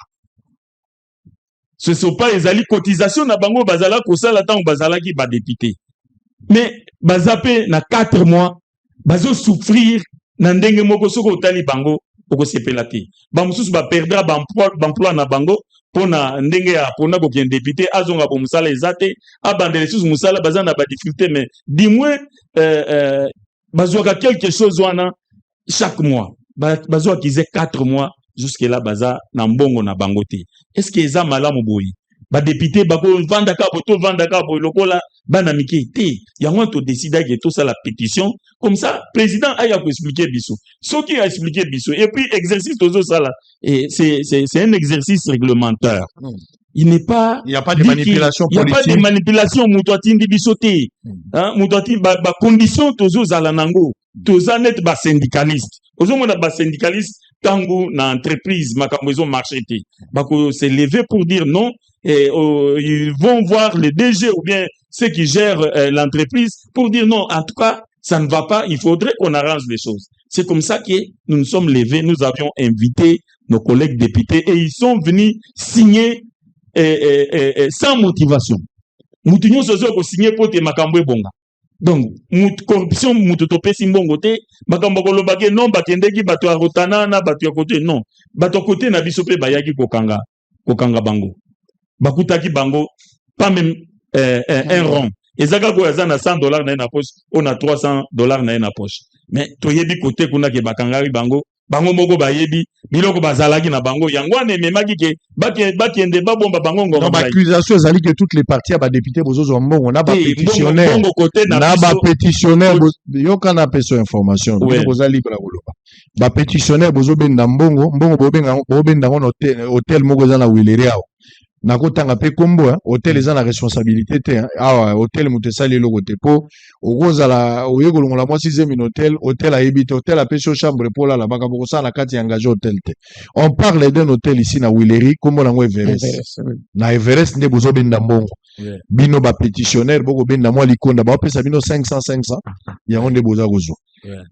ezali cotisation na bango bazala kosala tango bazalaki ba député mais baza pe na 4 mois bazo souffrir na ndenge moko soko otali bango okosepela te bamususu baperdra bemploi na bango pona ndenge ya pona kokende député azonga bo musala ezate abandele susu musala baza na ba difficulté mais du moins bazwaka quelque chose wana chaque mois bazwa kize 4 mois jusque là baza na mbongo na bango te est-ce que eza malamu boyi ba député bako vandaka bo lokola bana mike te yango to décider que tout ça la pétition comme ça président aya ko expliquer biso ce qui a expliqué biso et puis exercice tozo ça là et c'est un exercice réglementaire. Il n'y a pas de manipulation politique. Il n'y a pas de manipulation. Moutouatindi bisoté. Moutouatindi ba condition tozo zalanango. Toza net ba syndicaliste. Ozo mona ba syndicaliste tango na entreprise makambo marché te. Bako se lever pour dire non et ils vont voir le DG ou bien ceux qui gèrent l'entreprise pour dire non. En tout cas, ça ne va pas. Il faudrait qu'on arrange les choses. C'est comme ça que nous nous sommes levés. Nous avions invité nos collègues députés et ils sont venus signer sans motivation. Moutinho sozo ko signer pour te makambo bonga. Donc, corruption mutu topesi mbongo te, makambo ko lobake non bakendeki bato arotana na bato ya côté non. Bato côté na biso pe bayaki kokanga bango. Bakutaki bango pas même un rond. Ezaka ko yazana $100 na na poche, on a $300 na na poche. Mais toyebi côté kuna ke bakangari bango moko bayebi biloko bazalaki na bango yango ne memaki ke bakende babomba bango ngoma. Donc accusation ezali que toutes les parties ba député bozozo mbongo na ba pétitionnaire na ba pétitionnaire yoka na peso information bozali kola koloba ba pétitionnaire bozobenda mbongo bobenda ngono hôtel moko za na Wileria nakotanga pe kombo hôtel eza na responsabilité te hôtel mutesali loko te po okozala oyekolongola mwa 6e hôtel ayebite hôtel apesi chambre pour la baka bokosala na kati engagé hôtel te. On parle d'un hôtel ici na Wileri kombo nango Everest na Everest nde bozobenda mbongo bino ba pétitionnaire boko benda mwa likonda ba pesa bino 500 yango nde boza kozo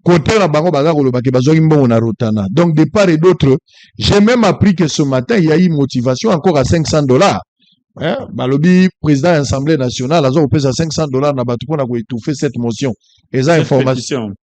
côté na bango baza koloba ke bazwaki mbongo na rotana. Donc de part et d'autre j'ai même appris que ce matin il y a eu motivation encore à $500. Balobi président de l'Assemblée nationale azo pesa $500 na batu pona ko étouffer cette motion.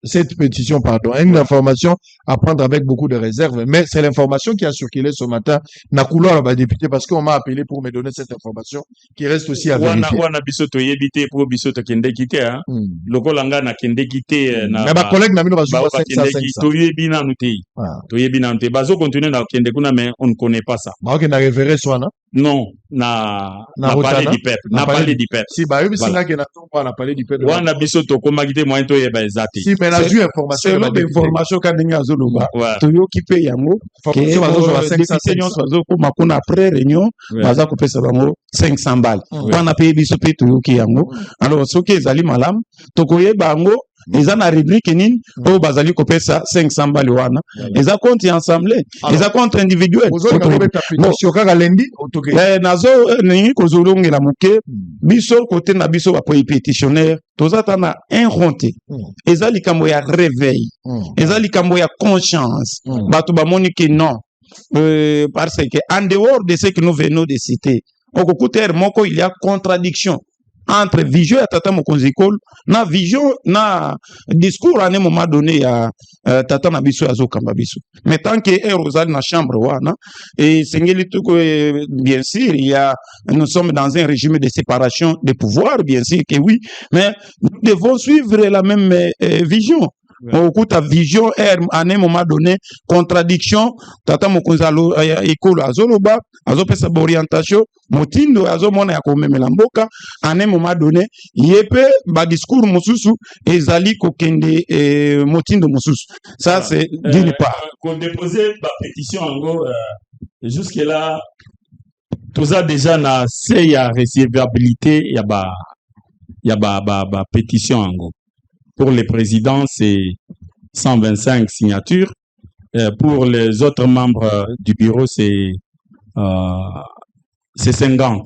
Cette pétition, pardon. Une information à prendre avec beaucoup de réserve, mais c'est l'information qui a circulé ce matin. Na couloir ba député parce qu'on m'a appelé pour me donner cette information qui reste aussi à vérifier. Wana bisoto yebite pour bisoto kende kité hein. Lokolanga na kende kité na. Mais ba collègue na bino bazo 500. Toyebi na nuti. Toyebi na nuti. Bazo continuer na kende kuna mais on ne connaît pas ça. Ba na référé soit na. Non, na parler du peuple. Na parler du peuple. Si ba yebi singa ke na tomba na parler du peuple. Wana bisoto komagite moyen to yeba ezati. Si mais la ju information c'est l'information ka ninga zoloba. To kipe yango information bazo 500 bazo ko makuna après réunion baza ko pesa bango $500. Wana pe biso pe to ki yango. Alors soki ezali malam to koyeba yango eza na rubrique nini o bazali ko pesa $500 wana eza compte ensemble eza compte individuel so kaka lendi otoke nazo ningi kozolongela moke biso côté na biso ba pétitionnaire tozata na un ronté eza likambo ya réveil eza likambo ya conscience bato ba moni que non parce que en dehors de ce que nous venons de citer au côté moko il y a contradiction entre vision ya tata mokonzi ekolo na vision na discours à un moment donné ya tata na biso azokamba biso mais tant que erozali na chambre wana et sengeli tuko bien sûr il y a nous sommes dans un régime de séparation des pouvoirs bien sûr que oui mais nous devons suivre la même vision okuta vision à un moment donné contradiction tata mokonzi ekolo azoloba azopesa orientation motindo azomona ya komemela mboka à un moment donné yepe ba discours mosusu ezali kokende motindo mosusu ça c'est d'une part qu'on déposer la pétition en gros jusque là tout ça déjà na c'est ya recevabilité ya ba pétition en gros. Pour les présidents, c'est 125 signatures. Pour les autres membres du bureau, c'est 50.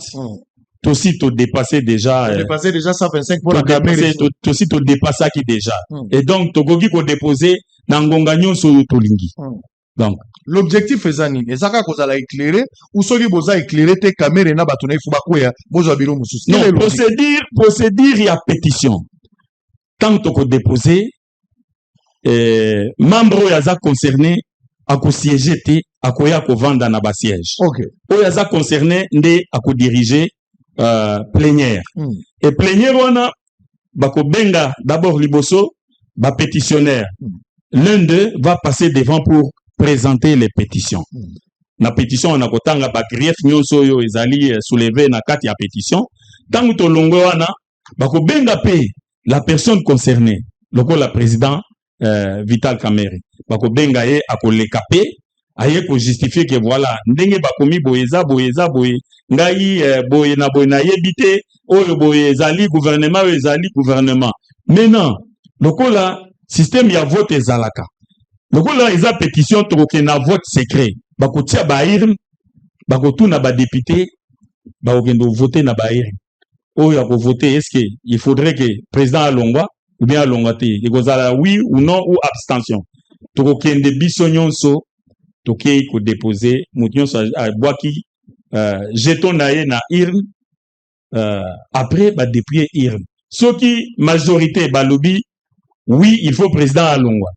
Toi aussi, tu dépassé déjà. Dépassé déjà 125 pour la caméra. Toi aussi, tu dépassé qui déjà. Et donc, tu as déposé dans Ngonganyo sur Tolingi. Donc, l'objectif est zani. Et ça, quand vous allez éclairer, ou ceux qui vous allez éclairer, tes caméras, n'a pas tourné, il faut pas quoi, vous avez bureau, monsieur. Non, procédure, il y a pétition. Tant que déposé, membre yaza concerné à ko siéger à ko ya ko vendre na ba siège. OK. O yaza concerné ndé à ko diriger plénière. Et plénière wana ba ko benga d'abord liboso ba pétitionnaire. L'un d'eux va passer devant pour présenter les pétitions. Na pétition on a ko tanga ba grief nyonso yo ezali soulever na kati ya pétition. Tangu to longo wana ba ko benga pe la personne concernée, le président Vital Kamerhe, bako benga ye akole kapé, aye ko justifier que voilà, ndenge bakomi boyeza boye, ngai boye na yebite, oyo boye zali gouvernement. Maintenant, le système ya vote ezalaka. Le eza pétition toke na vote secret. Bako tia ba irm, bako tuna ba député, bako kendo voter na ba irm. Oh, il faut voter. Est-ce qu'il faudrait que le président Alongwa ou bien Alongwa te, il oui ou non ou abstention. Toko kende bisonyon so, toke ko déposer, moutyon sa boaki, jeton nae na irn, après ba dépuyer irn. Ce qui majorité balobi, oui, il faut président Alongwa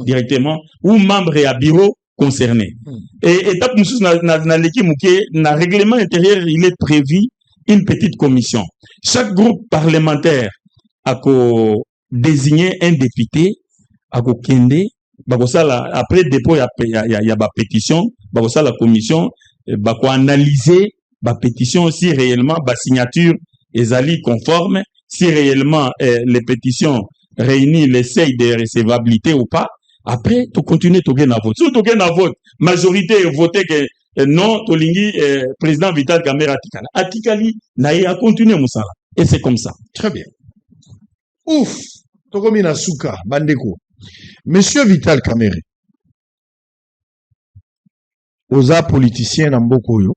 directement ou membre à bureau concerné. Et étape moussous na l'équipe mouké, na règlement intérieur, il est prévu une petite commission. Chaque groupe parlementaire a désigné un député, a kende, après dépôt il y a ba pétition, la commission, analyser ba pétition si réellement ba signature est conforme, si réellement les pétitions réunissent les seuils de recevabilité ou pas. Après, tu continues to gagner vote. Si tu gagnes vote, majorité voté que non, Tolingi, président Vital Kamerhe Atikali, naïe a continué Moussala. Et c'est comme ça. Très bien. Ouf! Tokomina Souka, Bandeko. Monsieur Vital Kamerhe, oza politicien na mboko yo.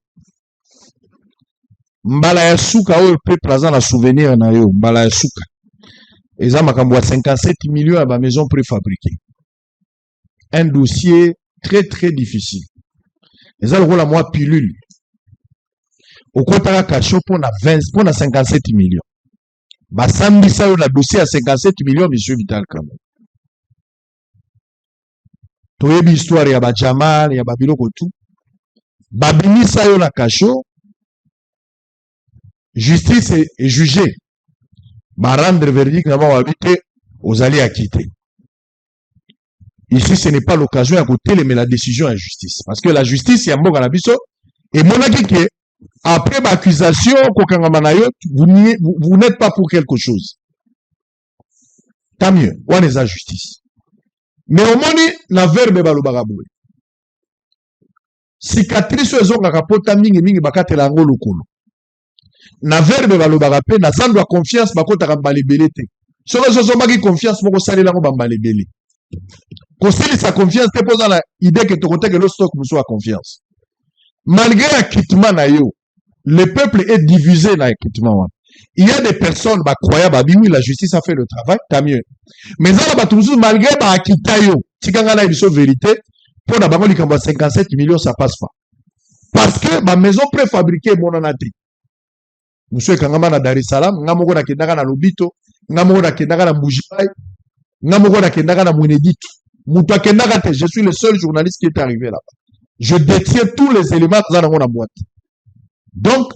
Mbala ya Souka, ou peut présent la souvenir na yo, mbala ya Souka. Eza makambo 57 millions à ma maison préfabriquée. Un dossier très très difficile. Les algos la moi pilule. Au contraire, cacho pour 57 millions. Bah, Sambisa, on a dossier à 57 millions, monsieur Vital Kamerhe. Toyebi histoire, ya ba Jamal, ya ba biloko tout. Babimisa yo na cacho. Justice est jugée. Bah, rendre verdict, n'a pas habité, aux alliés à quitter. Ici, ce n'est pas l'occasion à côté, mais la décision est justice. Parce que la justice, il y a un bon canabiso. Et mon avis, après l'accusation, vous n'êtes pas pour quelque chose. Tant mieux. On est la justice. Mais au moins, la verbe est le cicatrice, elles ont un rapport mingi mingi bakate la ngolo kolo. Na verbe est le bagape, na zandwa confiance, bakota rambale belete. Sur les choses, on confiance, mon salé la rambale belé. Conseiller sa confiance, te pose l'idée que tu côté que le stock nous soit confiance. Malgré l'acquittement, le peuple est divisé dans l'acquittement. Il y a des personnes qui croient que oui, la justice a fait le travail, tant mieux. Mais malgré l'acquittement, si on a une vérité, pour d'abord, les 57 millions, ça passe pas. Parce que ma maison préfabriquée, mon anati. Monsieur Kangama na Dar es Salaam, ngamoko na kendaka na Lobito, ngamoko na kendaka na Mbujipai, ngamoko na kendaka na Mweneditu. Je suis le seul journaliste qui est arrivé là-bas. Je détiens tous les éléments dans la boîte. Donc,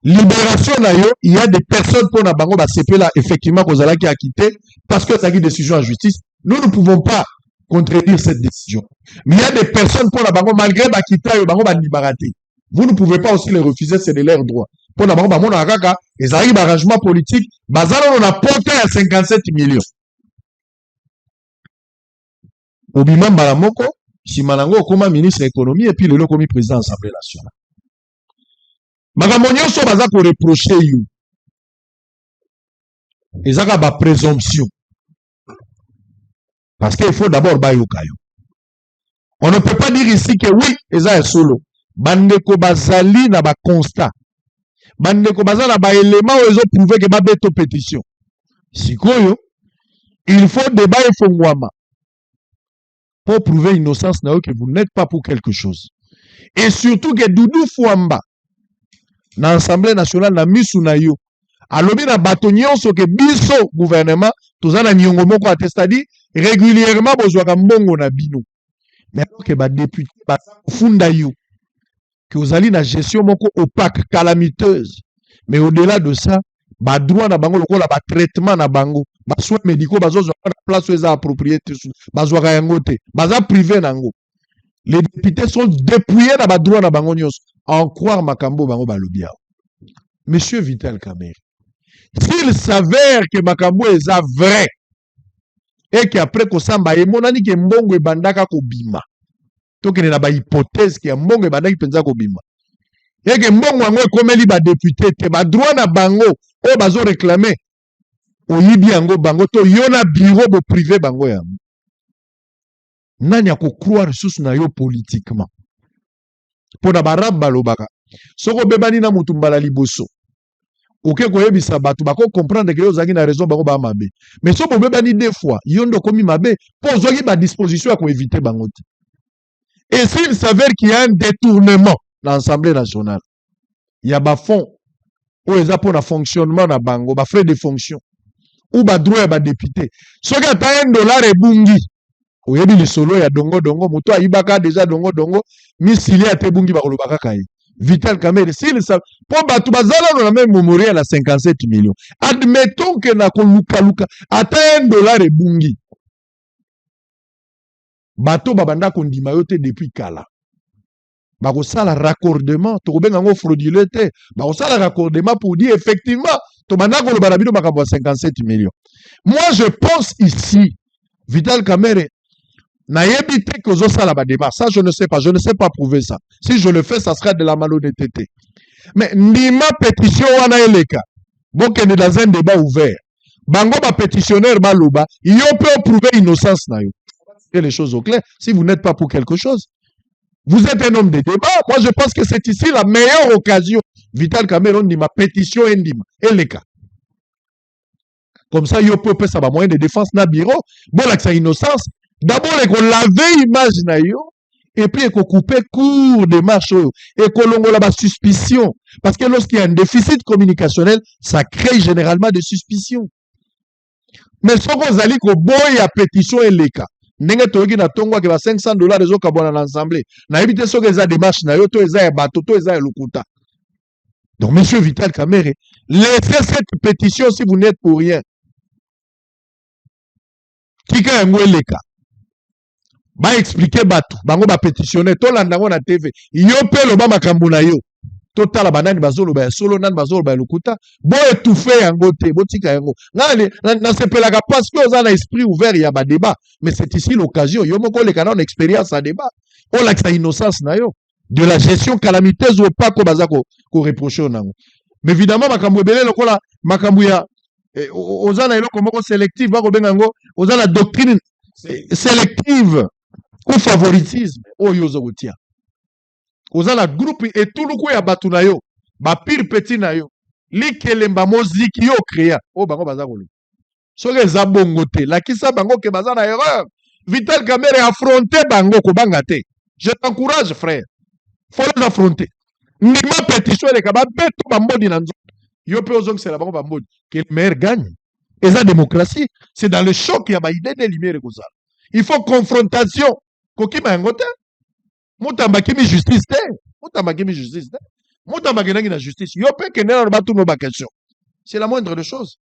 libération na yo, il y a des personnes pour na bango là effectivement qu'on a qui a quitté parce que c'est une décision en justice. Nous ne pouvons pas contredire cette décision. Mais il y a des personnes pour la bango malgré ba quitter yo bango ba libératé. Vous ne pouvez pas aussi les refuser, c'est de leur droit. Pour la bango ba mona kaka, les arrivent arrangement politique, bazalo on a porté à 57 millions. Obima Malamoko, si Malango comme ministre de l'économie et puis le comme président de l'Assemblée nationale. Magamonyo so baza ko reprocher you. Ezaka ba présomption. Parce qu'il faut d'abord ba yokayo. On ne peut pas dire ici que oui, eza est solo. Bandeko bazali na ba constat. Bandeko bazali na ba élément où ils ont prouvé que ba beto pétition. Sikoyo, il faut débat et fongwama pour prouver innocence na yo que vous n'êtes pas pour quelque chose. Et surtout que Doudou Fouamba na Assemblée nationale na misu na yo alobi na bato nyonso ke biso gouvernement toza na niongo moko atestadi régulièrement bozwaka mbongo na bino mais alors que ba député ba funda yo que ozali na gestion moko opaque calamiteuse mais au-delà de ça ba droit na bango lokola ba traitement na bango ba soins médicaux bazozwa na place eza appropriée bazwaka yango te baza privé nango. Les députés sont dépouillés dans le droit de Bangonios. En croire Makambo Bango Balobia. Monsieur Vital Kamerhe, s'il s'avère que Makambo est vrai, et qu'après Kosamba et monani que Mbongo et Bandaka Kobima, donc il y a une hypothèse que Mbongo et Bandaka Penza Kobima, et que Mbongo est comme il va député, que le droit de Bango, au bazo réclamé, au Yibi Ango Bango, to yona bureau de privé Bango Yango. Nani ako croire sous na yo politiquement pour na barab balobaka soko bebani na mutumbala liboso oke koyebisa bato bako comprendre que yo zaki na raison bango ba mabe mais soko bebani deux fois yondo komi mabe pour zoki ba disposition à éviter bango te. Et s'il s'avère qu'il y a un détournement dans l'Assemblée nationale, il y a ba fonds ou les pour le fonctionnement na bango ba frais de fonction ou ba droit ba député soki ata $1 et bungi oyebi lisolo ya dongo moto ayibaka déjà dongo misili ya te bungi bakolobaka kai Vital Kamerhe s'il ça pour batu bazala na même mémorial à 57 millions admettons que na ko luka ata $1 et bungi bato babanda ko ndima yo te depuis kala bakosala raccordement to kobenga ngo frauduleux te bakosala raccordement pour dire effectivement to banda ko lobana bino makambo 57 millions. Moi je pense ici Vital Kamerhe Naïebité que ça débat. Ça, je ne sais pas prouver ça. Si je le fais, ça sera de la malhonnêteté. Mais Nima pétition wana eleka. Bon, qu'il est dans un débat ouvert. Bango ba pétitionnaire baluba, il peut prouver innocence na yo. Et les choses au clair. Si vous n'êtes pas pour quelque chose, vous êtes un homme de débat. Moi, je pense que c'est ici la meilleure occasion. Vital Kamerhe dit ma pétition endima eleka. Comme ça, il peut ça va moyen de défense na bureau. Bon, là, c'est innocence. D'abord, il faut laver l'image na yo, et puis il faut couper court des marches, et qu'on longe la suspicion. Parce que lorsqu'il y a un déficit communicationnel, ça crée généralement des suspicions. Mais ce qu'on a dit que boy à pétition et les cas. N'engue togi na tongwa que va $500 les autres dans l'assemblée. Na éviter ce que ça démarche na yo, to eza bateau, to eza lukuta. Donc, monsieur Vital Kamerhe, laissez cette pétition si vous n'êtes pour rien. Qui a un les cas? Ba expliquer bato bango ba pétitionner to landa ngo na TV yo pe lo ba makambo na yo to tala banani bazolo ba solo nan bazolo ba lukuta bo étouffer yango te bo tika yango na sepelaka parce que oza na esprit ouvert ya ba débat mais c'est ici l'occasion yo moko le kana on expérience à débat on la sa innocence na yo de la gestion calamiteuse ou pas ko bazako ko reprocher nango mais évidemment makambo ebele lokola makambo ya oza na eloko moko sélective ba ko benga ngo oza na doctrine sélective ou favoritisme oyo ozokotia oza na groupe et tout le coup ya batu na yo ba pire petit na yo likelemba moziki yo créa o bango baza kolo soki eza bongo te lakisa bango ke baza na erreur. Vital Kamerhe affronter bango kobanga te. Je t'encourage frère, faut les affronter. Ndima pétition eleka babeto bambodi na nzoto yo pe ozongisela bango bambodi que le meilleur gagne. Et la démocratie, c'est dans le choc ya ba idée de lumière kozala. Il faut confrontation. Kokima yango te. Mutamba kimi justice te. Mutamba kimi justice te. Mota bakenaki na justice. Yo pe kende na batu no ba question. C'est la moindre des choses.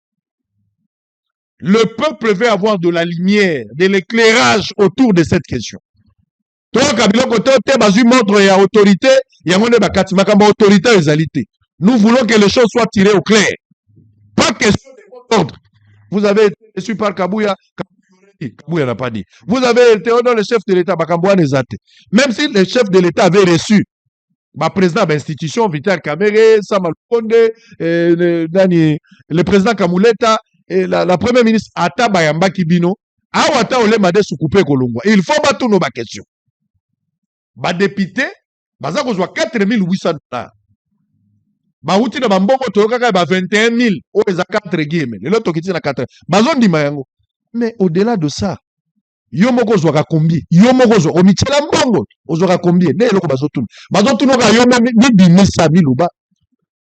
Le peuple veut avoir de la lumière, de l'éclairage autour de cette question. Toi, Kabila Koto, te basu montre ya autorité, ya ngone bakati makamba autorité ezalité. Nous voulons que les choses soient tirées au clair. Pas question de votre ordre. Vous avez été déçu par Kabouya, Kabouya n'a pas dit. Vous avez été dans le chef de l'État, Bakambouya Nezate. Même si le chef de l'État avait reçu le président de l'institution, Vital Kamere, Samal Konde, le président Kamouleta, et la première ministre Ata Bayamba Kibino, Awata Ole Made Soukoupé Kolongwa. Il faut battre nos questions. Ba député, baza kozwa 4800 $. Ba uti na bambongo toyokaka ba 21 000 o eza 4 guillemets. Lelo tokiti na 4. Bazondima yango. Mais au-delà de ça, yo moko ozwaka combien? Yo moko ozwa omitela mbongo, ozwaka combien? Ne eloko bazotuna. Bazotuna ka yo ni bimisa biluba.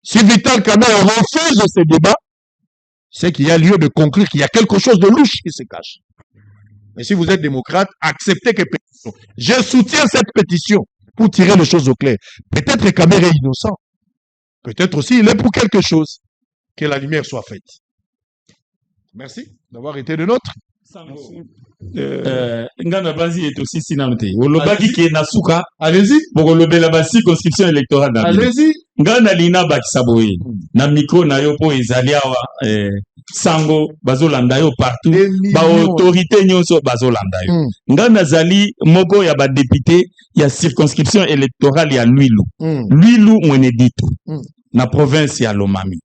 Si Vital Kamere refuse ce débat, c'est qu'il y a lieu de conclure qu'il y a quelque chose de louche qui se cache. Mais si vous êtes démocrate, acceptez que pétition. Je soutiens cette pétition pour tirer les choses au clair. Peut-être que Kamere est innocent. Peut-être aussi il est pour quelque chose. Que la lumière soit faite. Merci d'avoir été de nôtre. Ngana Bazi est aussi sinamte. Olobaki qui est nasuka. Allez-y. Pour olobela ba circonscription électorale. Allez-y. Ngana lina bakisaboye. Na micro na yo po ezali awa sango bazolanda yo partout. Ba autorité nyonso bazolanda yo. Ngana zali moko ya ba député ya circonscription électorale ya Lwilu. Lwilu Mweneditu. Na province ya Lomami.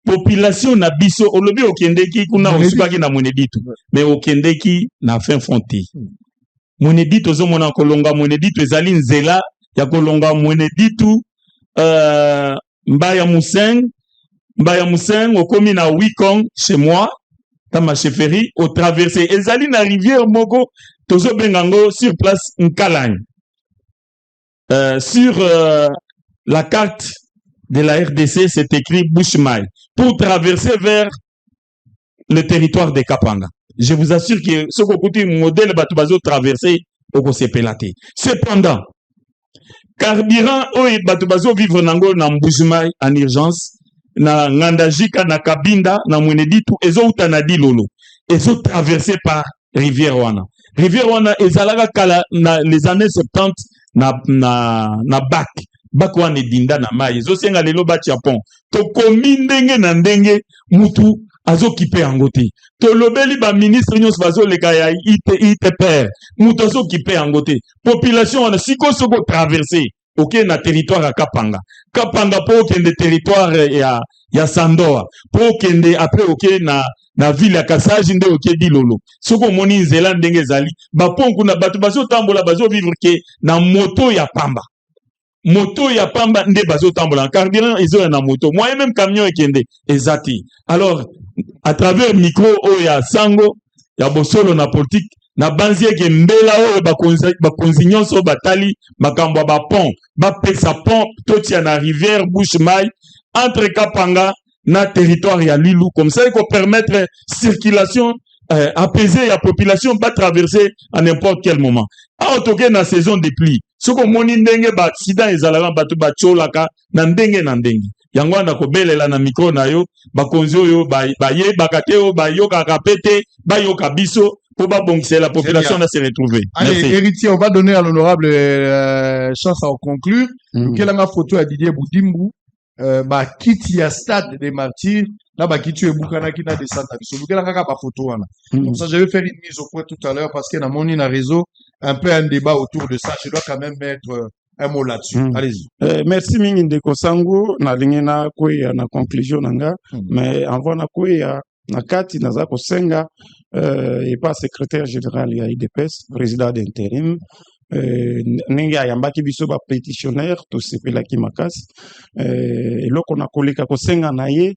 Population na biso olobi okendeki kuna osukaki na Mweneditu mais okendeki na fin fonte Mweneditu ozomona kolonga Mweneditu ezali nzela ya kolonga Mweneditu Mbaya Museng okomi na Wikong chez moi dans ma chefferie au traversé ezali na rivière moko tozobengango sur place Nkalani sur la carte de la RDC, c'est écrit Bushmail, pour traverser vers le territoire de Kapanga. Je vous assure que ce que le modèle Batubazo traversé au Sepelate. Cependant, carburant oye Batubazo vivre nango na Bushmail en urgence, na Ngandajika, na Kabinda, na Mweneditu, ezo utanadi lolo, ezo traversé par Rivière Wana. Rivière Wana ezalaga kala na les années 70 na bac. Bakwane dinda na mai ezosenga lelo bati Japon tokomi ndenge na ndenge mutu azokipe yango te tolobeli ba ministre nyonso bazoleka ya ITPR mutu azokipe yango te population wana siko soko traverser ok na territoire ya Kapanga po okende territoire ya Sandoa po okende après ok na ville ya Kasaji nde ok Dilolo soko moni nzela ndenge ezali baponku na bato bazotambola bazovivre ke na moto ya pamba moto ya pamba nde bazotambola carburant ezo na moto moi même camion ekende ezati alors à travers micro o ya sango ya bosolo na politique na banzie ke mbela o bakonzi nyonso batali makambo ba pont ba pesa pont totia na rivière Bushmail entre Kapanga na territoire ya Lwilu comme ça il faut permettre circulation apaiser la population pas traverser à n'importe quel moment. A otoke na saison de pluie. Ce qu'on moni ndenge ba accident ezalaka batu ba tcholaka na ndenge na ndenge. Yango na ko belela na micro na yo ba konzo yo ba ye bakate yo ba yoka kapete ba yoka biso pour ba bongser la population à se retrouver. Allez, héritier, on va donner à l'honorable chance à conclure. Quelle est ma photo à Didier Boudimbu? Ba kiti ya stade des martyrs là ba kiti ebukana kina descendre biso lukela kaka ba photo wana comme ça je vais faire une mise au point tout à l'heure parce que na moni na réseau un peu un débat autour de ça je dois quand même mettre un mot là-dessus allez-y merci mingi ndeko sango na lingena koya na conclusion nanga mais avant na koya na kati naza kosenga et pas secrétaire général ya IDPS président d'intérim ndenge ayambaki biso ba pétitionnaire tosepelaki makasi eloko na koleka kosenga na ye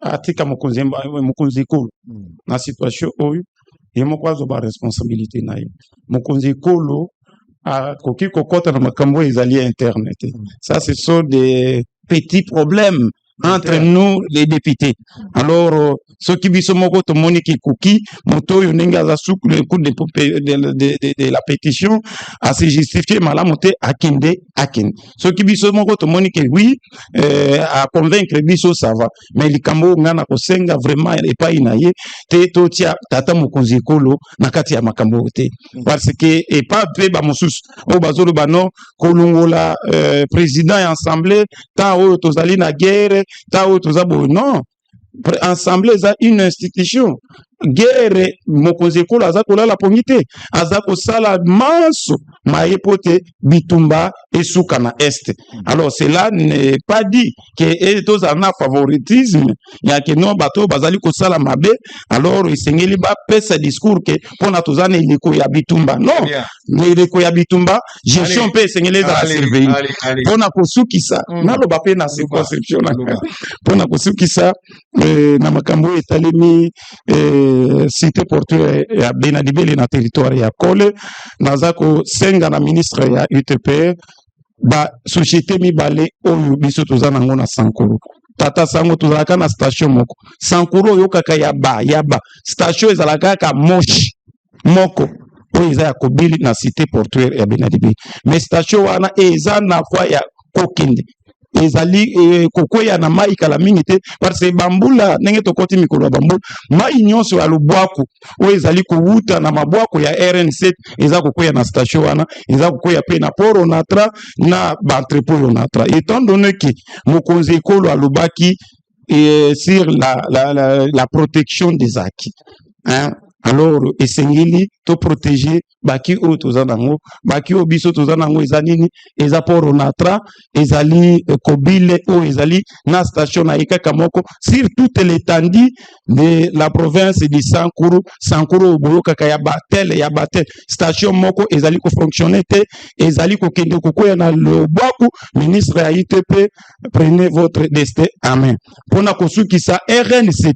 atika mokonzi ekolo na situation oyo ye moko azoba responsabilité na ye mokonzi ekolo akoki kokota na makambo ezali internet ça ce sont des petits problèmes entre nous les députés. Alors ce qui biso moko to moniki kuki moto yo ndenge aza sous le coup de la pétition à se justifier malamu te akende ce qui biso moko to moniki oui à convaincre biso ça va mais likambo ngana kosenga vraiment et pas inaye te to tia tata mokonzi ekolo na kati ya makambo te parce que et pas pe ba mosusu o bazolo bano kolongola président et assemblée ta o tozali na guerre ta o tozabo non assemblée za une institution guerre mokonzi ekolo aza kolala pongi te aza kosala manso mayepote bitumba esuka na este alors cela n'est pas dit que tozala na favoritisme ya ke non bato bazali kosala mabe alors esengeli bapesa discours ke mpona toza na eleko ya bitumba non na eleko ya bitumba gestion mpe esengeli ezala surveille mpona kosukisa naloba mpe na circonscription mpona kosukisa na makambo oyo etalemi cité portuaire ya Benadibeli na territoire ya Kole naza kosenga na ministre ya UTPR ba société mibale oyo biso toza nango na Sankuru tata sango tozalaka na station moko Sankuru oyo kaka ya ba station ezalaka kaka moshi moko oyo eza ya kobili na cité portuaire ya Benadibeli mais station wana eza na kwa ya kokende ezali kokoya na mai kala mingi te parce que bambula ndenge tokoti mikolo ya bambula mai nyonso ya lubwaku oyo ezali kowuta na mabwako ya RN7 eza kokoya na station wana eza kokoya pe na port Onatra na entrepôt Onatra étant donné que mokonzi ekolo alobaki sur la protection des acquis hein alors esengeli to protéger baki o tozanango baki o biso tozanango ezanini eza port Onatra ezali kobile o ezali na station na ikaka moko sur toute l'étendue de la province de Sankuru boyokaka ya batel station moko ezali ko fonctionner te ezali ko kende kokoya na lobwaku ministre ya ITP prenez votre destin en main pona kosukisa RN7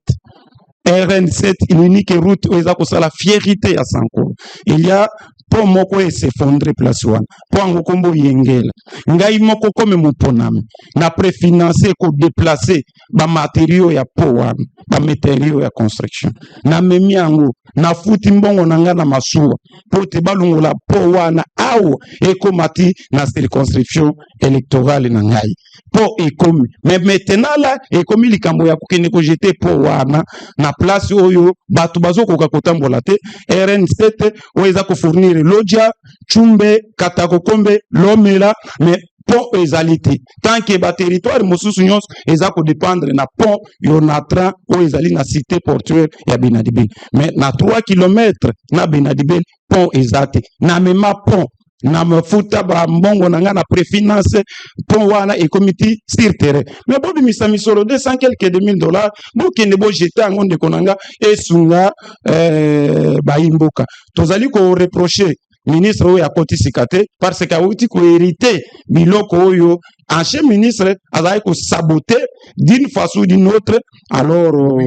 l'unique route où eza kosala fierté à Sankuru il y a po moko s'effondrer place wana po ngokombo yengela ngai moko comme moponami na préfinancer ko déplacer ba matériaux ya po wana ba matériaux ya construction na memi yango na futi mbongo nanga na masuwa po te balungola po wana awo ekomati na circonscription électorale na ngai po ekomi mais maintenant là ekomi likambo ya kokende ko jeter po wana na place oyo bato bazokoka kotambola te RN7 oyo eza ko fournir Lodja, Chumbe, Katakokombe, Lomela, mais pont ezali te tant que ba territoire mosusu nyonso eza ko dépendre na pont Onatra o ezali na cité portuaire ya Benadibeli mais na 3 km na Benadibeli pont ezate na mema pont na mafuta ba mbongo nanga na préfinance pont wana et comité sur terrain mais bobi misami solo 200 quelques $2000 bokende bo jeter ngonde konanga esunga ba imboka tozali ko reprocher ministre oyo akoti sikate parce que awuti ko hériter biloko oyo ancien ministre azali ko saboter d'une façon ou d'une autre alors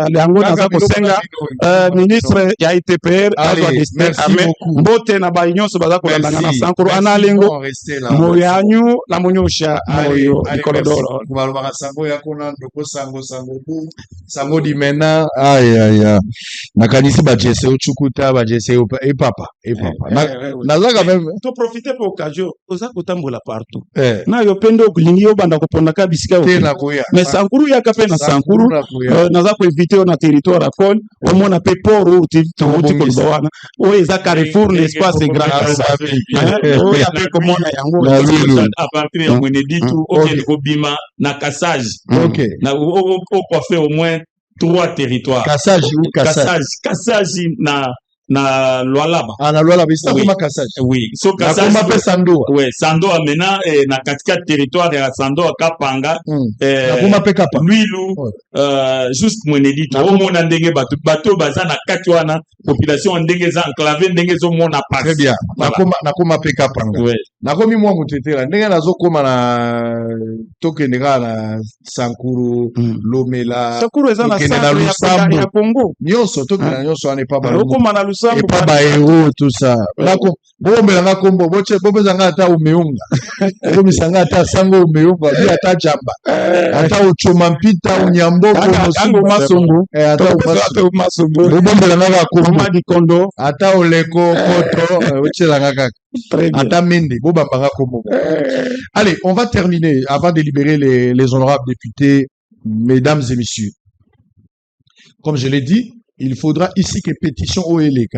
yango naza kosenga ministre ya ITPR azwa destin ame mbote na bainyoso baza kolandanga na Sankuru analengo moyanyu la monyosha moyo ikolodoro kubalobaka sango ya kona ndoko sango di mena aya nakanisi ba jese uchukuta ba jese epapa nazaka même to profiter pour occasion oza kotambola partout na yo pendo kulingi yo banda koponda ka bisika mais Sankuru yaka pe na Sankuru naza ko éviter na territoire à Kole au mona pe port ou ti kolbawana o eza Carrefour l'espace grand o ya pe komona yango à partir ya mwenedi tout ok kobima na Kassage na o quoi faire au moins 3 territoires Kassage na Lualaba na Lualaba c'est comme Kassage oui so Kassage comme Sando ouais Sando amena na katika territoire ya Sando Kapanga na kuma pe Kapa Luilu juste mwenedi to mona ndenge bato baza na kati wana population ndenge za enclavé ndenge zo mona passe très bien na kuma pe Kapanga ouais na komi mwa mutetela ndenge nazo koma na tokendeka na Sankuru Lomela Sankuru eza na centre ya Congo nyonso tokena nyonso ane pa baloko na Lusambo. Et pas ba héros tout ça. Bon melanga kombo boche bobe zanga ata umeunga. Bo misanga ata sango umeunga bi ata jamba. Ata uchoma mpita unyambo Ata masongo. ata masongo. bo melanga kombo Mama di kondo. ata oleko koto ochelanga kaka. Très bien. Ata mende bo bambanga kombo. Allez, on va terminer avant de libérer les honorables députés, mesdames et messieurs. Comme je l'ai dit, il faudra ici que pétition au LK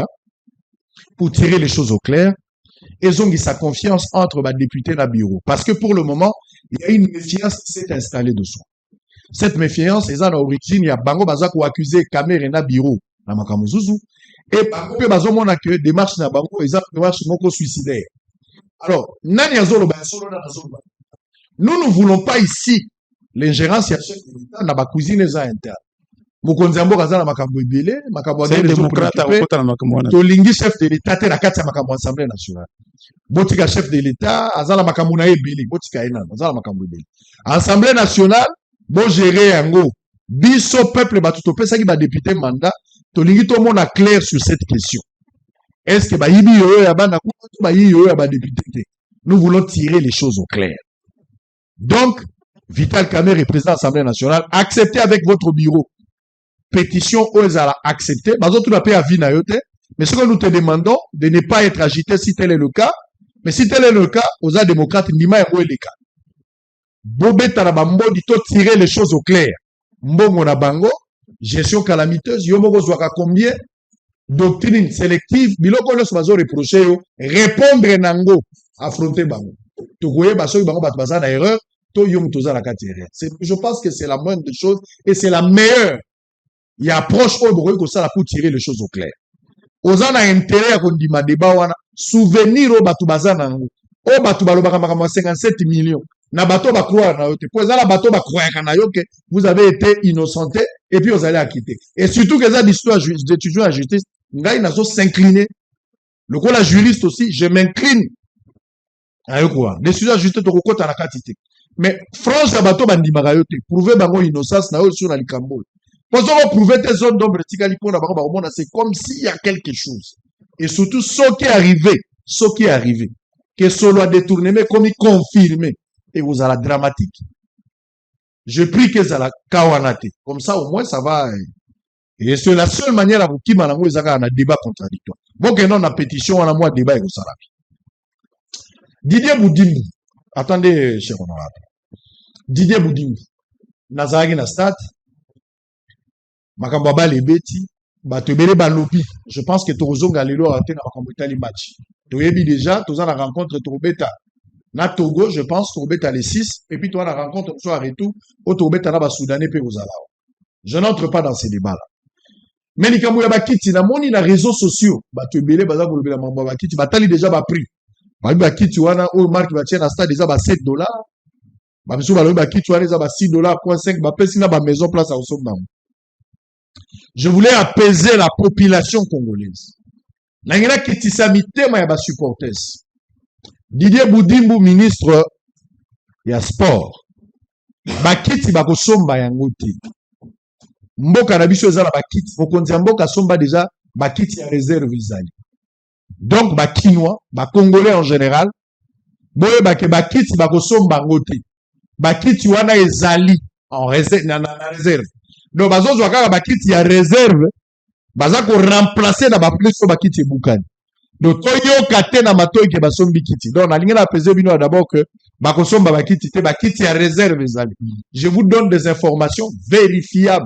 pour tirer les choses au clair et zongi sa confiance entre les députés et le bureau. Parce que pour le moment, il y a une méfiance qui s'est installée dessous. Cette méfiance, c'est à l'origine, il y a Bango Bazak ou accusé Kamer et bureau, na Makamuzuzu, et Bango Bazo Mona que démarche na Bango, et démarche moko suicidaire. Alors, Nani Azolo Basolo na Azolo. Nous ne voulons pas ici l'ingérence chef de l'État na ba cuisine za interne. Mokonzi Ambo Kazana makambo ebele, makambo C'est démocrate à Makamwana. tolingi chef de l'État te na kati ya makambo Assemblée nationale. Botika chef de l'État, azala makambo na ebele, botika ena, azala makambo ebele. Assemblée nationale, bo gérer yango. Biso peuple batu topesaki ba député mandat, tolingi to mona clair sur cette question. Est-ce que ba yibi yoyo ya bana ko ba yibi yoyo ya ba député te? Nous voulons tirer les choses au clair. Donc, Vital Kamerhe, président de l'Assemblée nationale, acceptez avec votre bureau pétition aux accepté. Mais ce que nous te demandons, de ne pas être agité si tel est le cas. Mais si tel est le cas, aux démocrates, Ndima est le cas. Bobé Tarabambo dit tirer les choses au clair. Mbongo na bango, gestion calamiteuse, yomoko zwaka combien, doctrine sélective, biloko le sobazo reproché yo, répondre nango, affronter bango. Tokoye baso bango batbaza na erreur, to yom toza la katire. Je pense que c'est la moindre des choses et c'est la meilleure. Il y a approche au Bourgogne ça pour tirer les choses au clair. Aux a intérêt à kondima débat wana souvenir au batubaza nango. Au batubalo bakama 57 millions. Na bateau ba croire na yote. Pour ça la bateau ba croire kana yo que vous avez été innocenté et puis vous allez acquitter. Et surtout que ça d'histoire d'étudiant à justice, ngai nazo s'incliner. Le coup la juriste aussi, je m'incline. Ayo quoi. Décision à justice to kokota na katité. Mais France la bateau bandima ka yote. Prouver bango innocence na yo sur la likambo. Pour prouver tes zones d'ombre, c'est comme s'il y a quelque chose. Et surtout, ce qui est arrivé, que ce soit détourné, mais comme il confirmé, et vous allez dramatique. Je prie que ça la kawanate. Comme ça, au moins, ça va. Et c'est la seule manière à vous qui m'a un débat contradictoire. Bon, que non, la pétition, on a moins débat et vous savez. Didier Boudimou. Attendez, cher honorable. Didier Boudimou. Nazaragi na stade. Makambo bale beti bato ebele balobi. Je pense que tozonga lelo ate na makambo itali match. Toyebi déjà toza na rencontre Tobeta na Togo, je pense Tobeta les 6 et puis toi la rencontre soit retour au Tobeta na ba Soudanais pe ozala. Je n'entre pas dans ces débats là. Mais likambo ya bakiti na moni na réseaux sociaux bato ebele baza kolobela mambo bakiti batali déjà ba prix. Ba bakiti wana o marque ba tient na stade déjà ba $7. Ba biso balobi bakiti wana za ba $6.5 ba pesi na ba maison place à Osomba. Je voulais apaiser la population congolaise. Nangela kitisamite ma ya supporters. Didier Boudimbu, ministre ya sport. Bakiti bakosomba yango te. Mboka na biso ezala bakiti. Mokonzi mboka somba déjà bakiti ya réserve izali. Donc bakinois, bakongolais en général, boye bakiti bakosomba yango te. Bakiti wana ezali en réserve na réserve. Donc, bazo zwaka bakiti ya réserve, baza ko remplacer na ba plus bakiti bukani. Donc, toyo kate na matoyi ke basombi kiti. Donc, na linga na peser bino d'abord que bakosomba bakiti te bakiti ya réserve ezali. Je vous donne des informations vérifiables.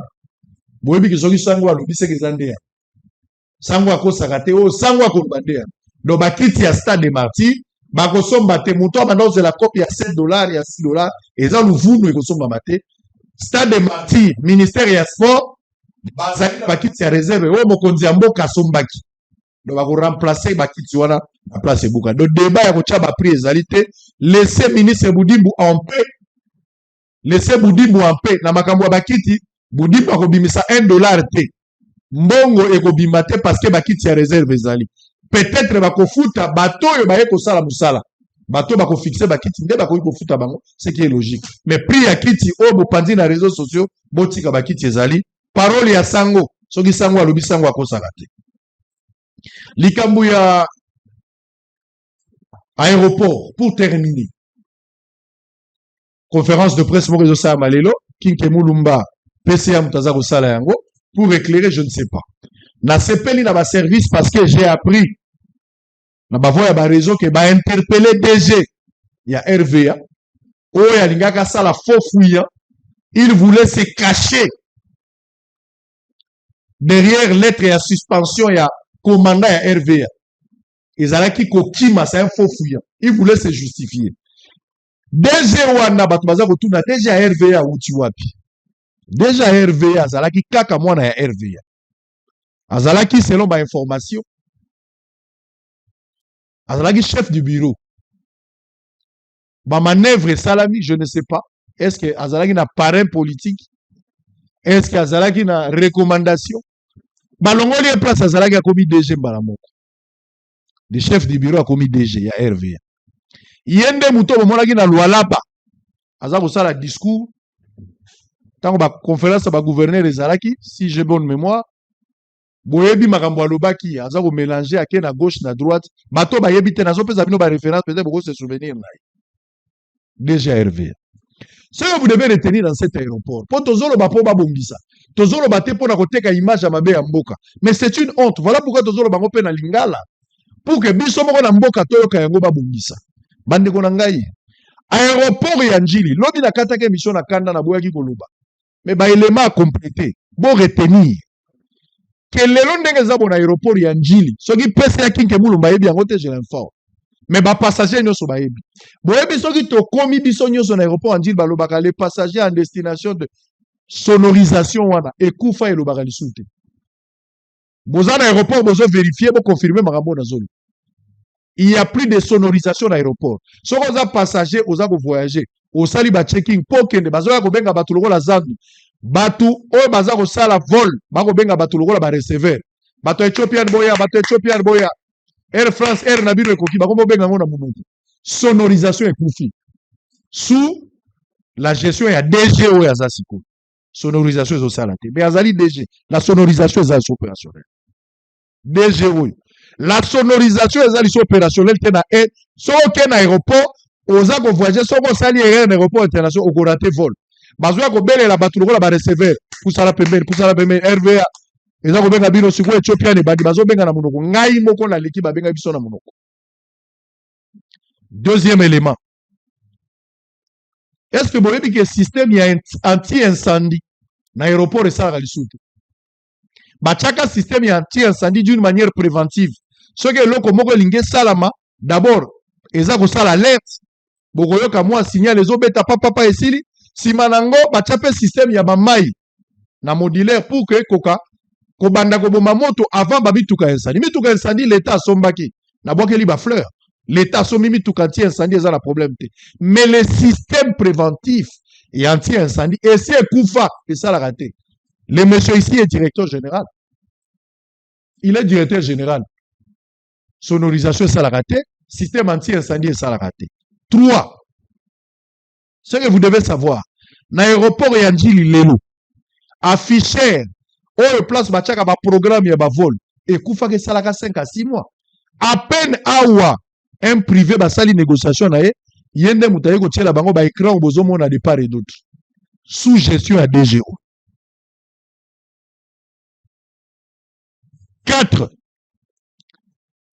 Boyebi ke soki sango alobi se ke zandea. Sango akosaka te o sango akobandea. Donc, bakiti ya Stade des Martyrs, bakosomba te muto abanda ozela copie ya $7 ya $6 eza luvunu ekosomba mate. Stade des Martyrs, ministère ya sport, bazali na bakiti ya réserve, o mokonzi ya mboka sombaki. Donc ba ko remplacer bakiti wana na place ebuka. Donc débat ya kotia ba prix ezali te, laissez ministre Boudimbu en paix. Laissez Boudimbu en paix. Na makambo ya bakiti, Boudimbu akobimisa $1 te. Mbongo ekobima te parce que bakiti ya réserve ezali. Peut-être bakofuta bato yo baye kosala musala. Bato bako fixer bakiti nde bako futa bango, ce qui est logique. Mais prix ya kiti o bopandi na réseaux sociaux, botika bakiti ezali, parole ya sango, soki sango alobi sango akosaka te. likambo ya aéroport pour terminer. Conférence de presse moko ezosala malelo Kinke Mulumba PCA mutaza kosala yango pour éclairer je ne sais pas. Na sepeli na ba service parce que j'ai appris na ba voya ba réseau que ba interpeller DG ya RVA oyo alingaka sala faux fouillant. Il voulait se cacher derrière lettre ya suspension ya commandant ya RVA. Ezalaki kokima c'est un faux fouillant. Il voulait se justifier. DG wana bato baza kotuna déjà RVA uti wapi. Déjà RVA azalaki kaka mwana ya RVA. Azalaki selon ba information. Azalaki chef du bureau. Ba manœuvre salami, je ne sais pas. Est-ce que azalaki na parrain politique? Est-ce que azalaki na recommandation? Balongoli en place azalaki a commis DG mbala moko. Le chef du bureau a commis DG ya RVA. Yende muto bomonaki na Lualaba. Aza kosala discours. Tango ba conférence ba gouverneur ezalaki, si j'ai bonne mémoire, boyebi makambo alobaki, aza ko mélanger ake na gauche na droite, bato ba yebi te nazo pesa bino ba référence peut-être beaucoup se souvenir na. Déjà RVA. Ce que vous devez retenir dans cet aéroport, pour tozolo ba po ba bongisa. Tozolo ba te po na koteka image ya mabe ya mboka. Mais c'est une honte. Voilà pourquoi tozolo bango pe na lingala. Pour que biso moko na mboka toyoka yango ba bongisa. Bandeko na ngai. Aéroport ya Njili, lobi na kataka émission na kanda na boyaki koloba. Mais ba élément à compléter, bon retenir que lelo ndenge za bon aéroport ya Njili, soki pese ya Kinke Mulumba yebi yango te je l'informe. Mais ba passager nyoso ba yebi. Boyebi soki to komi biso nyoso na aéroport ya Njili balobaka les passagers en destination de sonorisation wana ekufa elobaka lisute. Boza na aéroport bozo vérifier bo confirmer makambo na zone. Il y a plus de sonorisation à l'aéroport. Si vous êtes passager, vous avez voyagé. Au sali ba checking, pokende, bazoya ko benga batu lokola zandu. Batu, o baza ko sala vol, ba ko benga batu lokola ba receveur. Batu Ethiopian boya. Air France, Air Nabiru ekoki, ba ko benga ngona munuku. Sonorisation ekufi. Sous la gestion ya DG o ya zasiko. Sonorisation ezo sala te. Mais azali DG, la sonorisation est opérationnelle. DG o. La sonorisation est opérationnelle tena et so ken aéroport oza ko voyager so ko sali un aéroport international o ko rater vol bazoya ko belela batu lokola ba receveur pusala pembeni RVA eza ko benga bino siko Ethiopian e bandi bazo benga na munoko ngai moko na leki ba benga biso na munoko. Deuxième élément, est-ce que vous voyez que le système y a anti-incendie na aéroport et ça la lisuti bachaka système y a anti-incendie d'une manière préventive. Ce que l'on moko lingue salama, d'abord, eza ko sala alerte. Bokoyo ka moi signal les obeta papa esili, si manango bachape système ya bamai na modulaire pour que koka ko banda ko bomba moto avant babituka incendie. Mituka incendie l'état sombaki. Na bokeli ba fleur. L'état sommi mituka anti incendie eza la problème te. Mais le système préventif et anti incendie et c'est kufa et ça la raté. Le monsieur ici est directeur général. Il est directeur général. Sonorisation, ça l'a raté. Système anti-incendie, ça l'a raté. 3. Ce que vous devez savoir, l'aéroport et Njili Lelo, afficheur, au place bachaka ba programme ya ba vol, et koufa que ça l'a 5 à 6 mois. À peine awa, un privé ba sali négociation na yende mutaye ko tchela bango ba écran bozo mona de part et d'autre. Sous gestion à DGO. 4.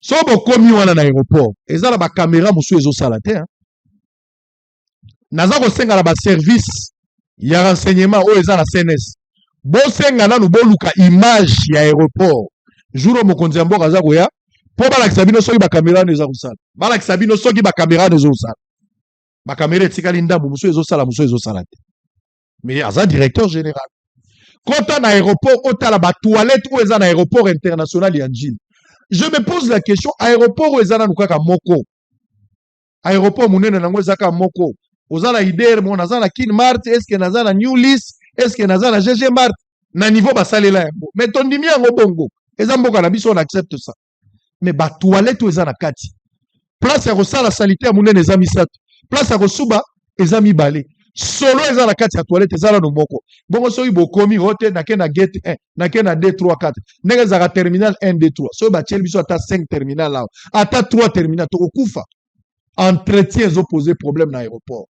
So bokomi wana na aéroport ezala ba caméra musu ezosala te naza kosenga na ba service ya renseignement oyo eza na CNS bosenga nanu boluka image ya aéroport jour mokonzi ya mboka aza koya po balakisa bino soki ba caméra eza kosala balakisa bino soki ba caméra ezosala ba caméra etikali ndambu musu ezosala te mais aza directeur général kota na aéroport otala ba toilette oyo eza na aéroport international ya Njili. Je me pose la question, aéroport ou ezana nukaka moko? Aéroport munene nango ezaka moko. Ozala IDR mo nazana Kin Mart, est-ce que nazana New List, est-ce que nazana GG Mart na niveau basalela yango. Mais ton dimi yango bongo. Eza mboka na biso on accepte ça. Mais ba toilette ou ezana kati. Place ya kosala sanitaire munene eza misato. Place ya kosuba eza mibale. Solo eza na kati ya toilette eza na moko. Bongo soki bokomi hote na ke na gate 1, na ke na 2 3 4. Ndenge za terminal 1 2 3. So ba tieli biso ata 5 terminal là. Ata 3 terminal to okufa. Entretien ezo poser problème na aéroport.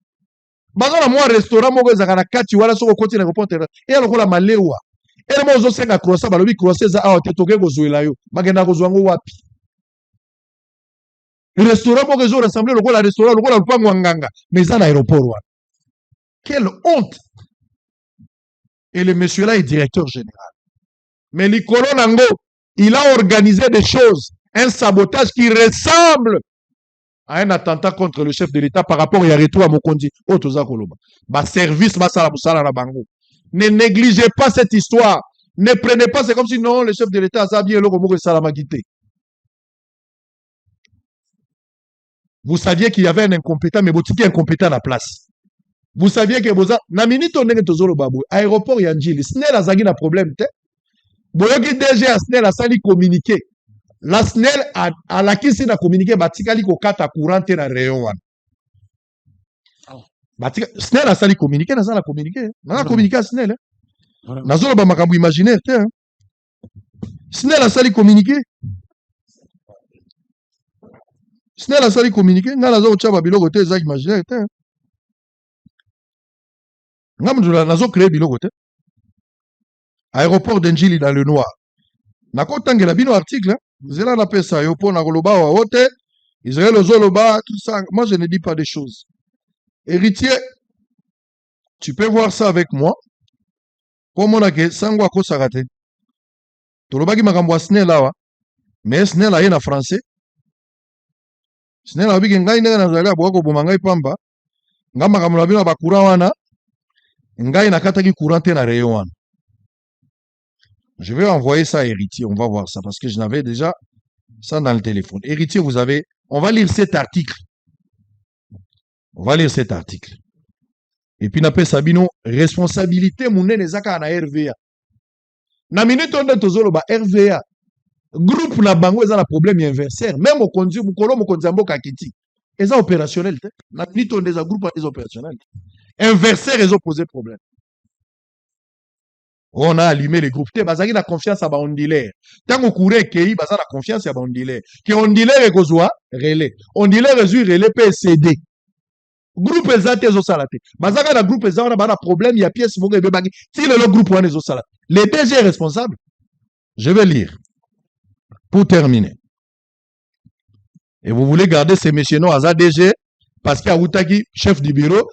Bazo na mwa restaurant moko ezaka na kati wala soko koti na aéroport. Et lokola malewa. Et mo zo senga croissant balobi croissant za awa te toke kozwela yo. Magenda kozwango wapi? Le restaurant moko ezo rassembler lokola restaurant lokola lupango nganga. Mais ça na aéroport wana. Quelle honte! Et le monsieur là est directeur général. Mais Nicolo Nango, il a organisé des choses, un sabotage qui ressemble à un attentat contre le chef de l'État par rapport à Yaretou à Mokondi. Service, ne négligez pas cette histoire. Ne prenez pas, c'est comme si non, le chef de l'État a bien le Salamagité. Vous saviez qu'il y avait un incompétent, mais Botiki incompétent à la place. Vous saviez que boza na minute on est tozolo babu aéroport ya Njili SNEL azagi na problème te boyoki DG a SNEL a sali communiquer la SNEL a la kisi na communiquer batikali ko kata courant na rayon wana batika SNEL a sali communiquer na sala communiquer na communiquer SNEL na zolo ba makambo imaginaire te SNEL a sali communiquer SNEL a sali communiquer na zo chaba biloko te za imaginaire te Nazo créé biloko te. Aéroport d'Enjili dans le noir. Nako tangela bino article, zela na pesa yo po na koloba wa wote, Israël ozoloba tout ça. Moi je ne dis pas des choses. Héritier, tu peux voir ça avec moi. Comme on a que sangwa ko sarate. Toloba ki makambo SNEL awa. Mais SNEL a en français. SNEL a bi ngai ndenge na zala bwako bomangai pamba. Ngama makambo bino ba courant wana. Ngai nakataki courant na rayon. Je vais envoyer ça à Héritier, on va voir ça, parce que je n'avais déjà ça dans le téléphone. Héritier, vous avez... On va lire cet article. On va lire cet article. Et puis, n'appelle Sabino, responsabilité, mounen ezaka na RVA. Na minute on est tozolo ba RVA. Groupe na bango eza na problème inversaire. Même au conduit, mukolo mo konzambo kakiti. Eza opérationnel. Na minute on est groupe est opérationnel. Inversaire, ils ont posé problème. On a allumé les groupes. Bazaki la confiance à Baondile. Tant qu'on courait, Kei, Bazaki la confiance à Baondile. Qui on dit les regozoa, relais. On dit les résultats, relais, PCD. Groupe exact, ils ont salaté. Bazaki la groupe exact, on a un problème, il y a pièce, mon gars, si le groupe, on est au salaté. Les DG responsables, je vais lire. Pour terminer. Et vous voulez garder ces messieurs non à DG, parce qu'il y a Outaki, chef du bureau,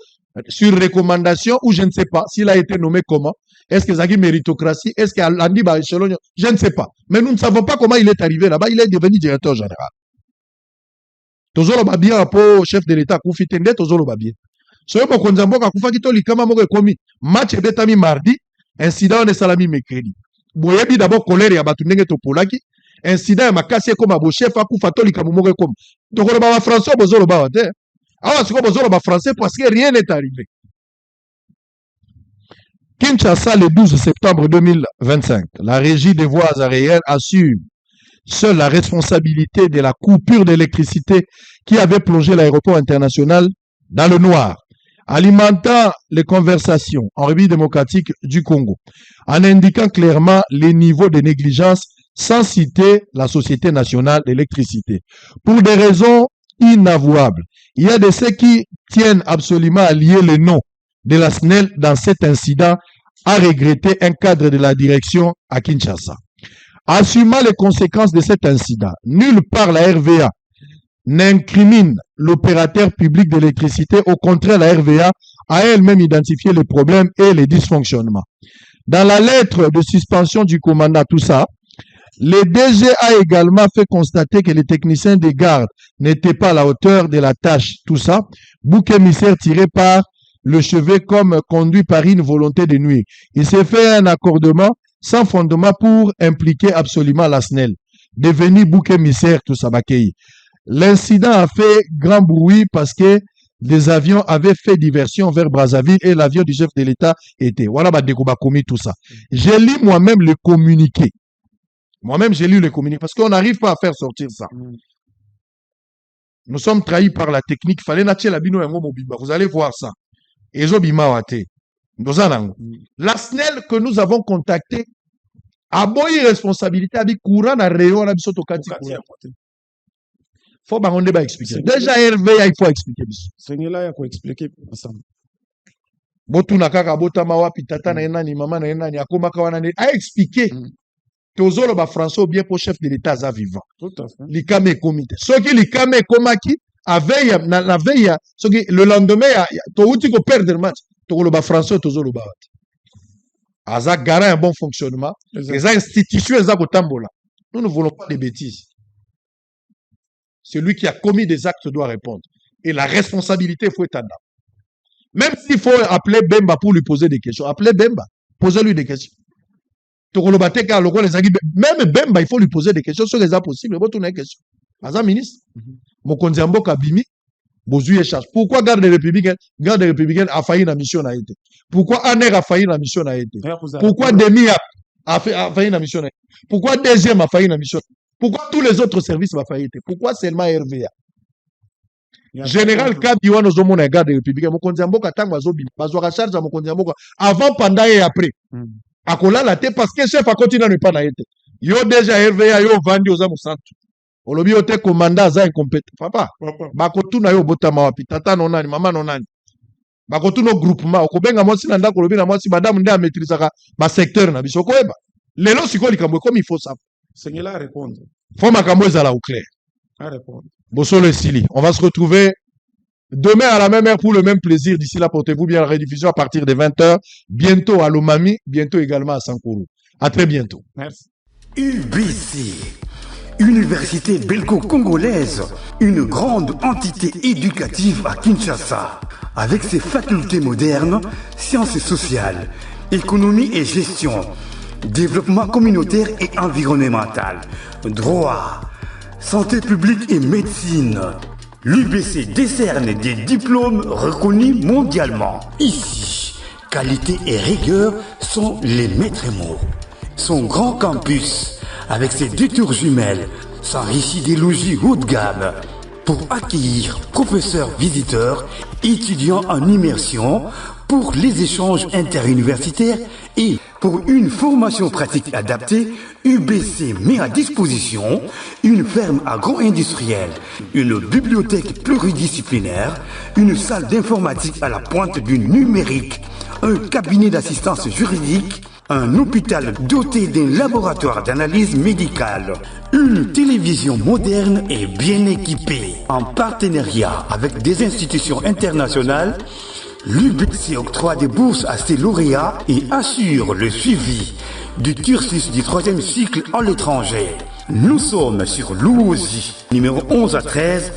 sur recommandation ou je ne sais pas s'il a été nommé comment. Est-ce que Zagi méritocratie? Est-ce qu'il a Landi Baïchelon? Je ne sais pas. Mais nous ne savons pas comment il est arrivé là-bas. Il est devenu directeur général. Tozolo Babia pour chef de l'État, Koufi Tende, Tozolo Babia. Soyo Mokonzambo, Koufa Kito Likama Moke Komi, match Betami mardi, incident de Salami mercredi. Boyebi d'abord colère ya Batunenge Topolaki, incident ya Makasi comme Abo chef, Koufa Tolika Moke Komi. Tokolo Baba François Bozolo Bawate. Ah, c'est comme français parce que rien n'est arrivé. Kinshasa, le 12 septembre 2025, la régie des voies aériennes assume seule la responsabilité de la coupure d'électricité qui avait plongé l'aéroport international dans le noir, alimentant les conversations en République démocratique du Congo, en indiquant clairement les niveaux de négligence sans citer la Société nationale d'électricité. Pour des raisons inavouables, il y a de ceux qui tiennent absolument à lier le nom de la SNEL dans cet incident à regretter un cadre de la direction à Kinshasa. Assumant les conséquences de cet incident, nulle part la RVA n'incrimine l'opérateur public d'électricité. Au contraire, la RVA a elle-même identifié les problèmes et les dysfonctionnements. Dans la lettre de suspension du commandant, tout ça, le DG a également fait constater que les techniciens des gardes n'étaient pas à la hauteur de la tâche. Tout ça, bouc émissaire tiré par le chevet comme conduit par une volonté de nuire. Il s'est fait un accordement sans fondement pour impliquer absolument la SNEL. Devenu bouc émissaire, tout ça, Bakei. L'incident a fait grand bruit parce que des avions avaient fait diversion vers Brazzaville et l'avion du chef de l'État était. Voilà, Badekobakomi, tout ça. J'ai lu moi-même le communiqué. Moi-même, j'ai lu le communiqué parce qu'on n'arrive pas à faire sortir ça. Nous sommes trahis par la technique. Fallait nacher la bino et mobile. Vous allez voir ça. Ezobimawate. La SNEL que nous avons contacté a boyi responsabilité avec courant na rayon na biso tokati courant. Faut bangonde ba expliquer. Déjà RVA il faut expliquer biso. Sengela ya ko expliquer ensemble. Botuna kaka botama wapi tata na enani mama na enani akomaka wana ne a expliquer. Tozolo ba Français ou bien pour chef de l'état za vivant. Tout à fait. Likame comité. Soki likame komaki aveille na veille soki le lendemain to uti ko perdre match to ba Français tozolo ba. Aza garant un bon fonctionnement. Les institutions eza kotambola. Nous ne voulons pas de bêtises. Celui qui a commis des actes doit répondre. Et la responsabilité, il faut être là. Même s'il faut appeler Bemba pour lui poser des questions, appelez Bemba, posez-lui des questions. Même Bemba, il faut lui poser des questions sur les impossibles. Il faut tourner des questions. Aza ministre, Mokonzi Mboka Bimi, Bozuye charge. Pourquoi garde républicaine a failli la mission a été? Pourquoi ANER a failli la mission a été? Pourquoi Demi a failli la mission a été? Pourquoi DGM a failli la mission? Pourquoi tous les autres services ont failli? Pourquoi seulement RVA? Général Kabiwa nous avons un garde républicain. Mokonzi Mboka tango azobi, bazwa charge à Mokonzi Mboka avant, pendant et après. Akola la tête parce que chef a continué à ne pas la été. Yo déjà RVA yo vandi aux amu santu. Olobi yote commandant za incompétent. Papa, bakotu na yo botama wapi tata nonani mama nonani. Bakotu no groupement okobenga mwasi na ndako lobi na mwasi madame nde a maîtrisaka ba secteur na biso koyeba. Lelo siko likambo comme il faut ça. Sengela répondre. Faut makambo ezala au clair. À répondre. Bosolo Sili. On va se retrouver demain à la même heure pour le même plaisir. D'ici là, portez-vous bien, la rediffusion à partir de 20h. Bientôt à Lomami, bientôt également à Sankuru. À très bientôt. Merci. UBC, Université belgo-congolaise, une grande entité éducative à Kinshasa, avec ses facultés modernes, sciences sociales, économie et gestion, développement communautaire et environnemental, droit, santé publique et médecine. L'UBC décerne des diplômes reconnus mondialement. Ici, qualité et rigueur sont les maîtres mots. Son grand campus, avec ses 2 tours jumelles, s'enrichit des logis haut de gamme pour accueillir professeurs visiteurs, étudiants en immersion, pour les échanges interuniversitaires et pour une formation pratique adaptée, UBC met à disposition une ferme agro-industrielle, une bibliothèque pluridisciplinaire, une salle d'informatique à la pointe du numérique, un cabinet d'assistance juridique, un hôpital doté d'un laboratoire d'analyse médicale, une télévision moderne et bien équipée. En partenariat avec des institutions internationales, l'UBC octroie des bourses à ses lauréats et assure le suivi du cursus du 3e cycle en l'étranger. Nous sommes sur Louosi, numéro 11 à 13,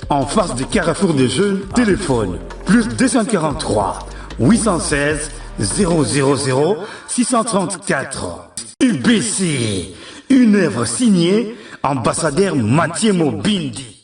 en face du Carrefour des Jeunes. Téléphone plus 243 816 000 634. UBC, une œuvre signée ambassadeur Mathieu Mobindi.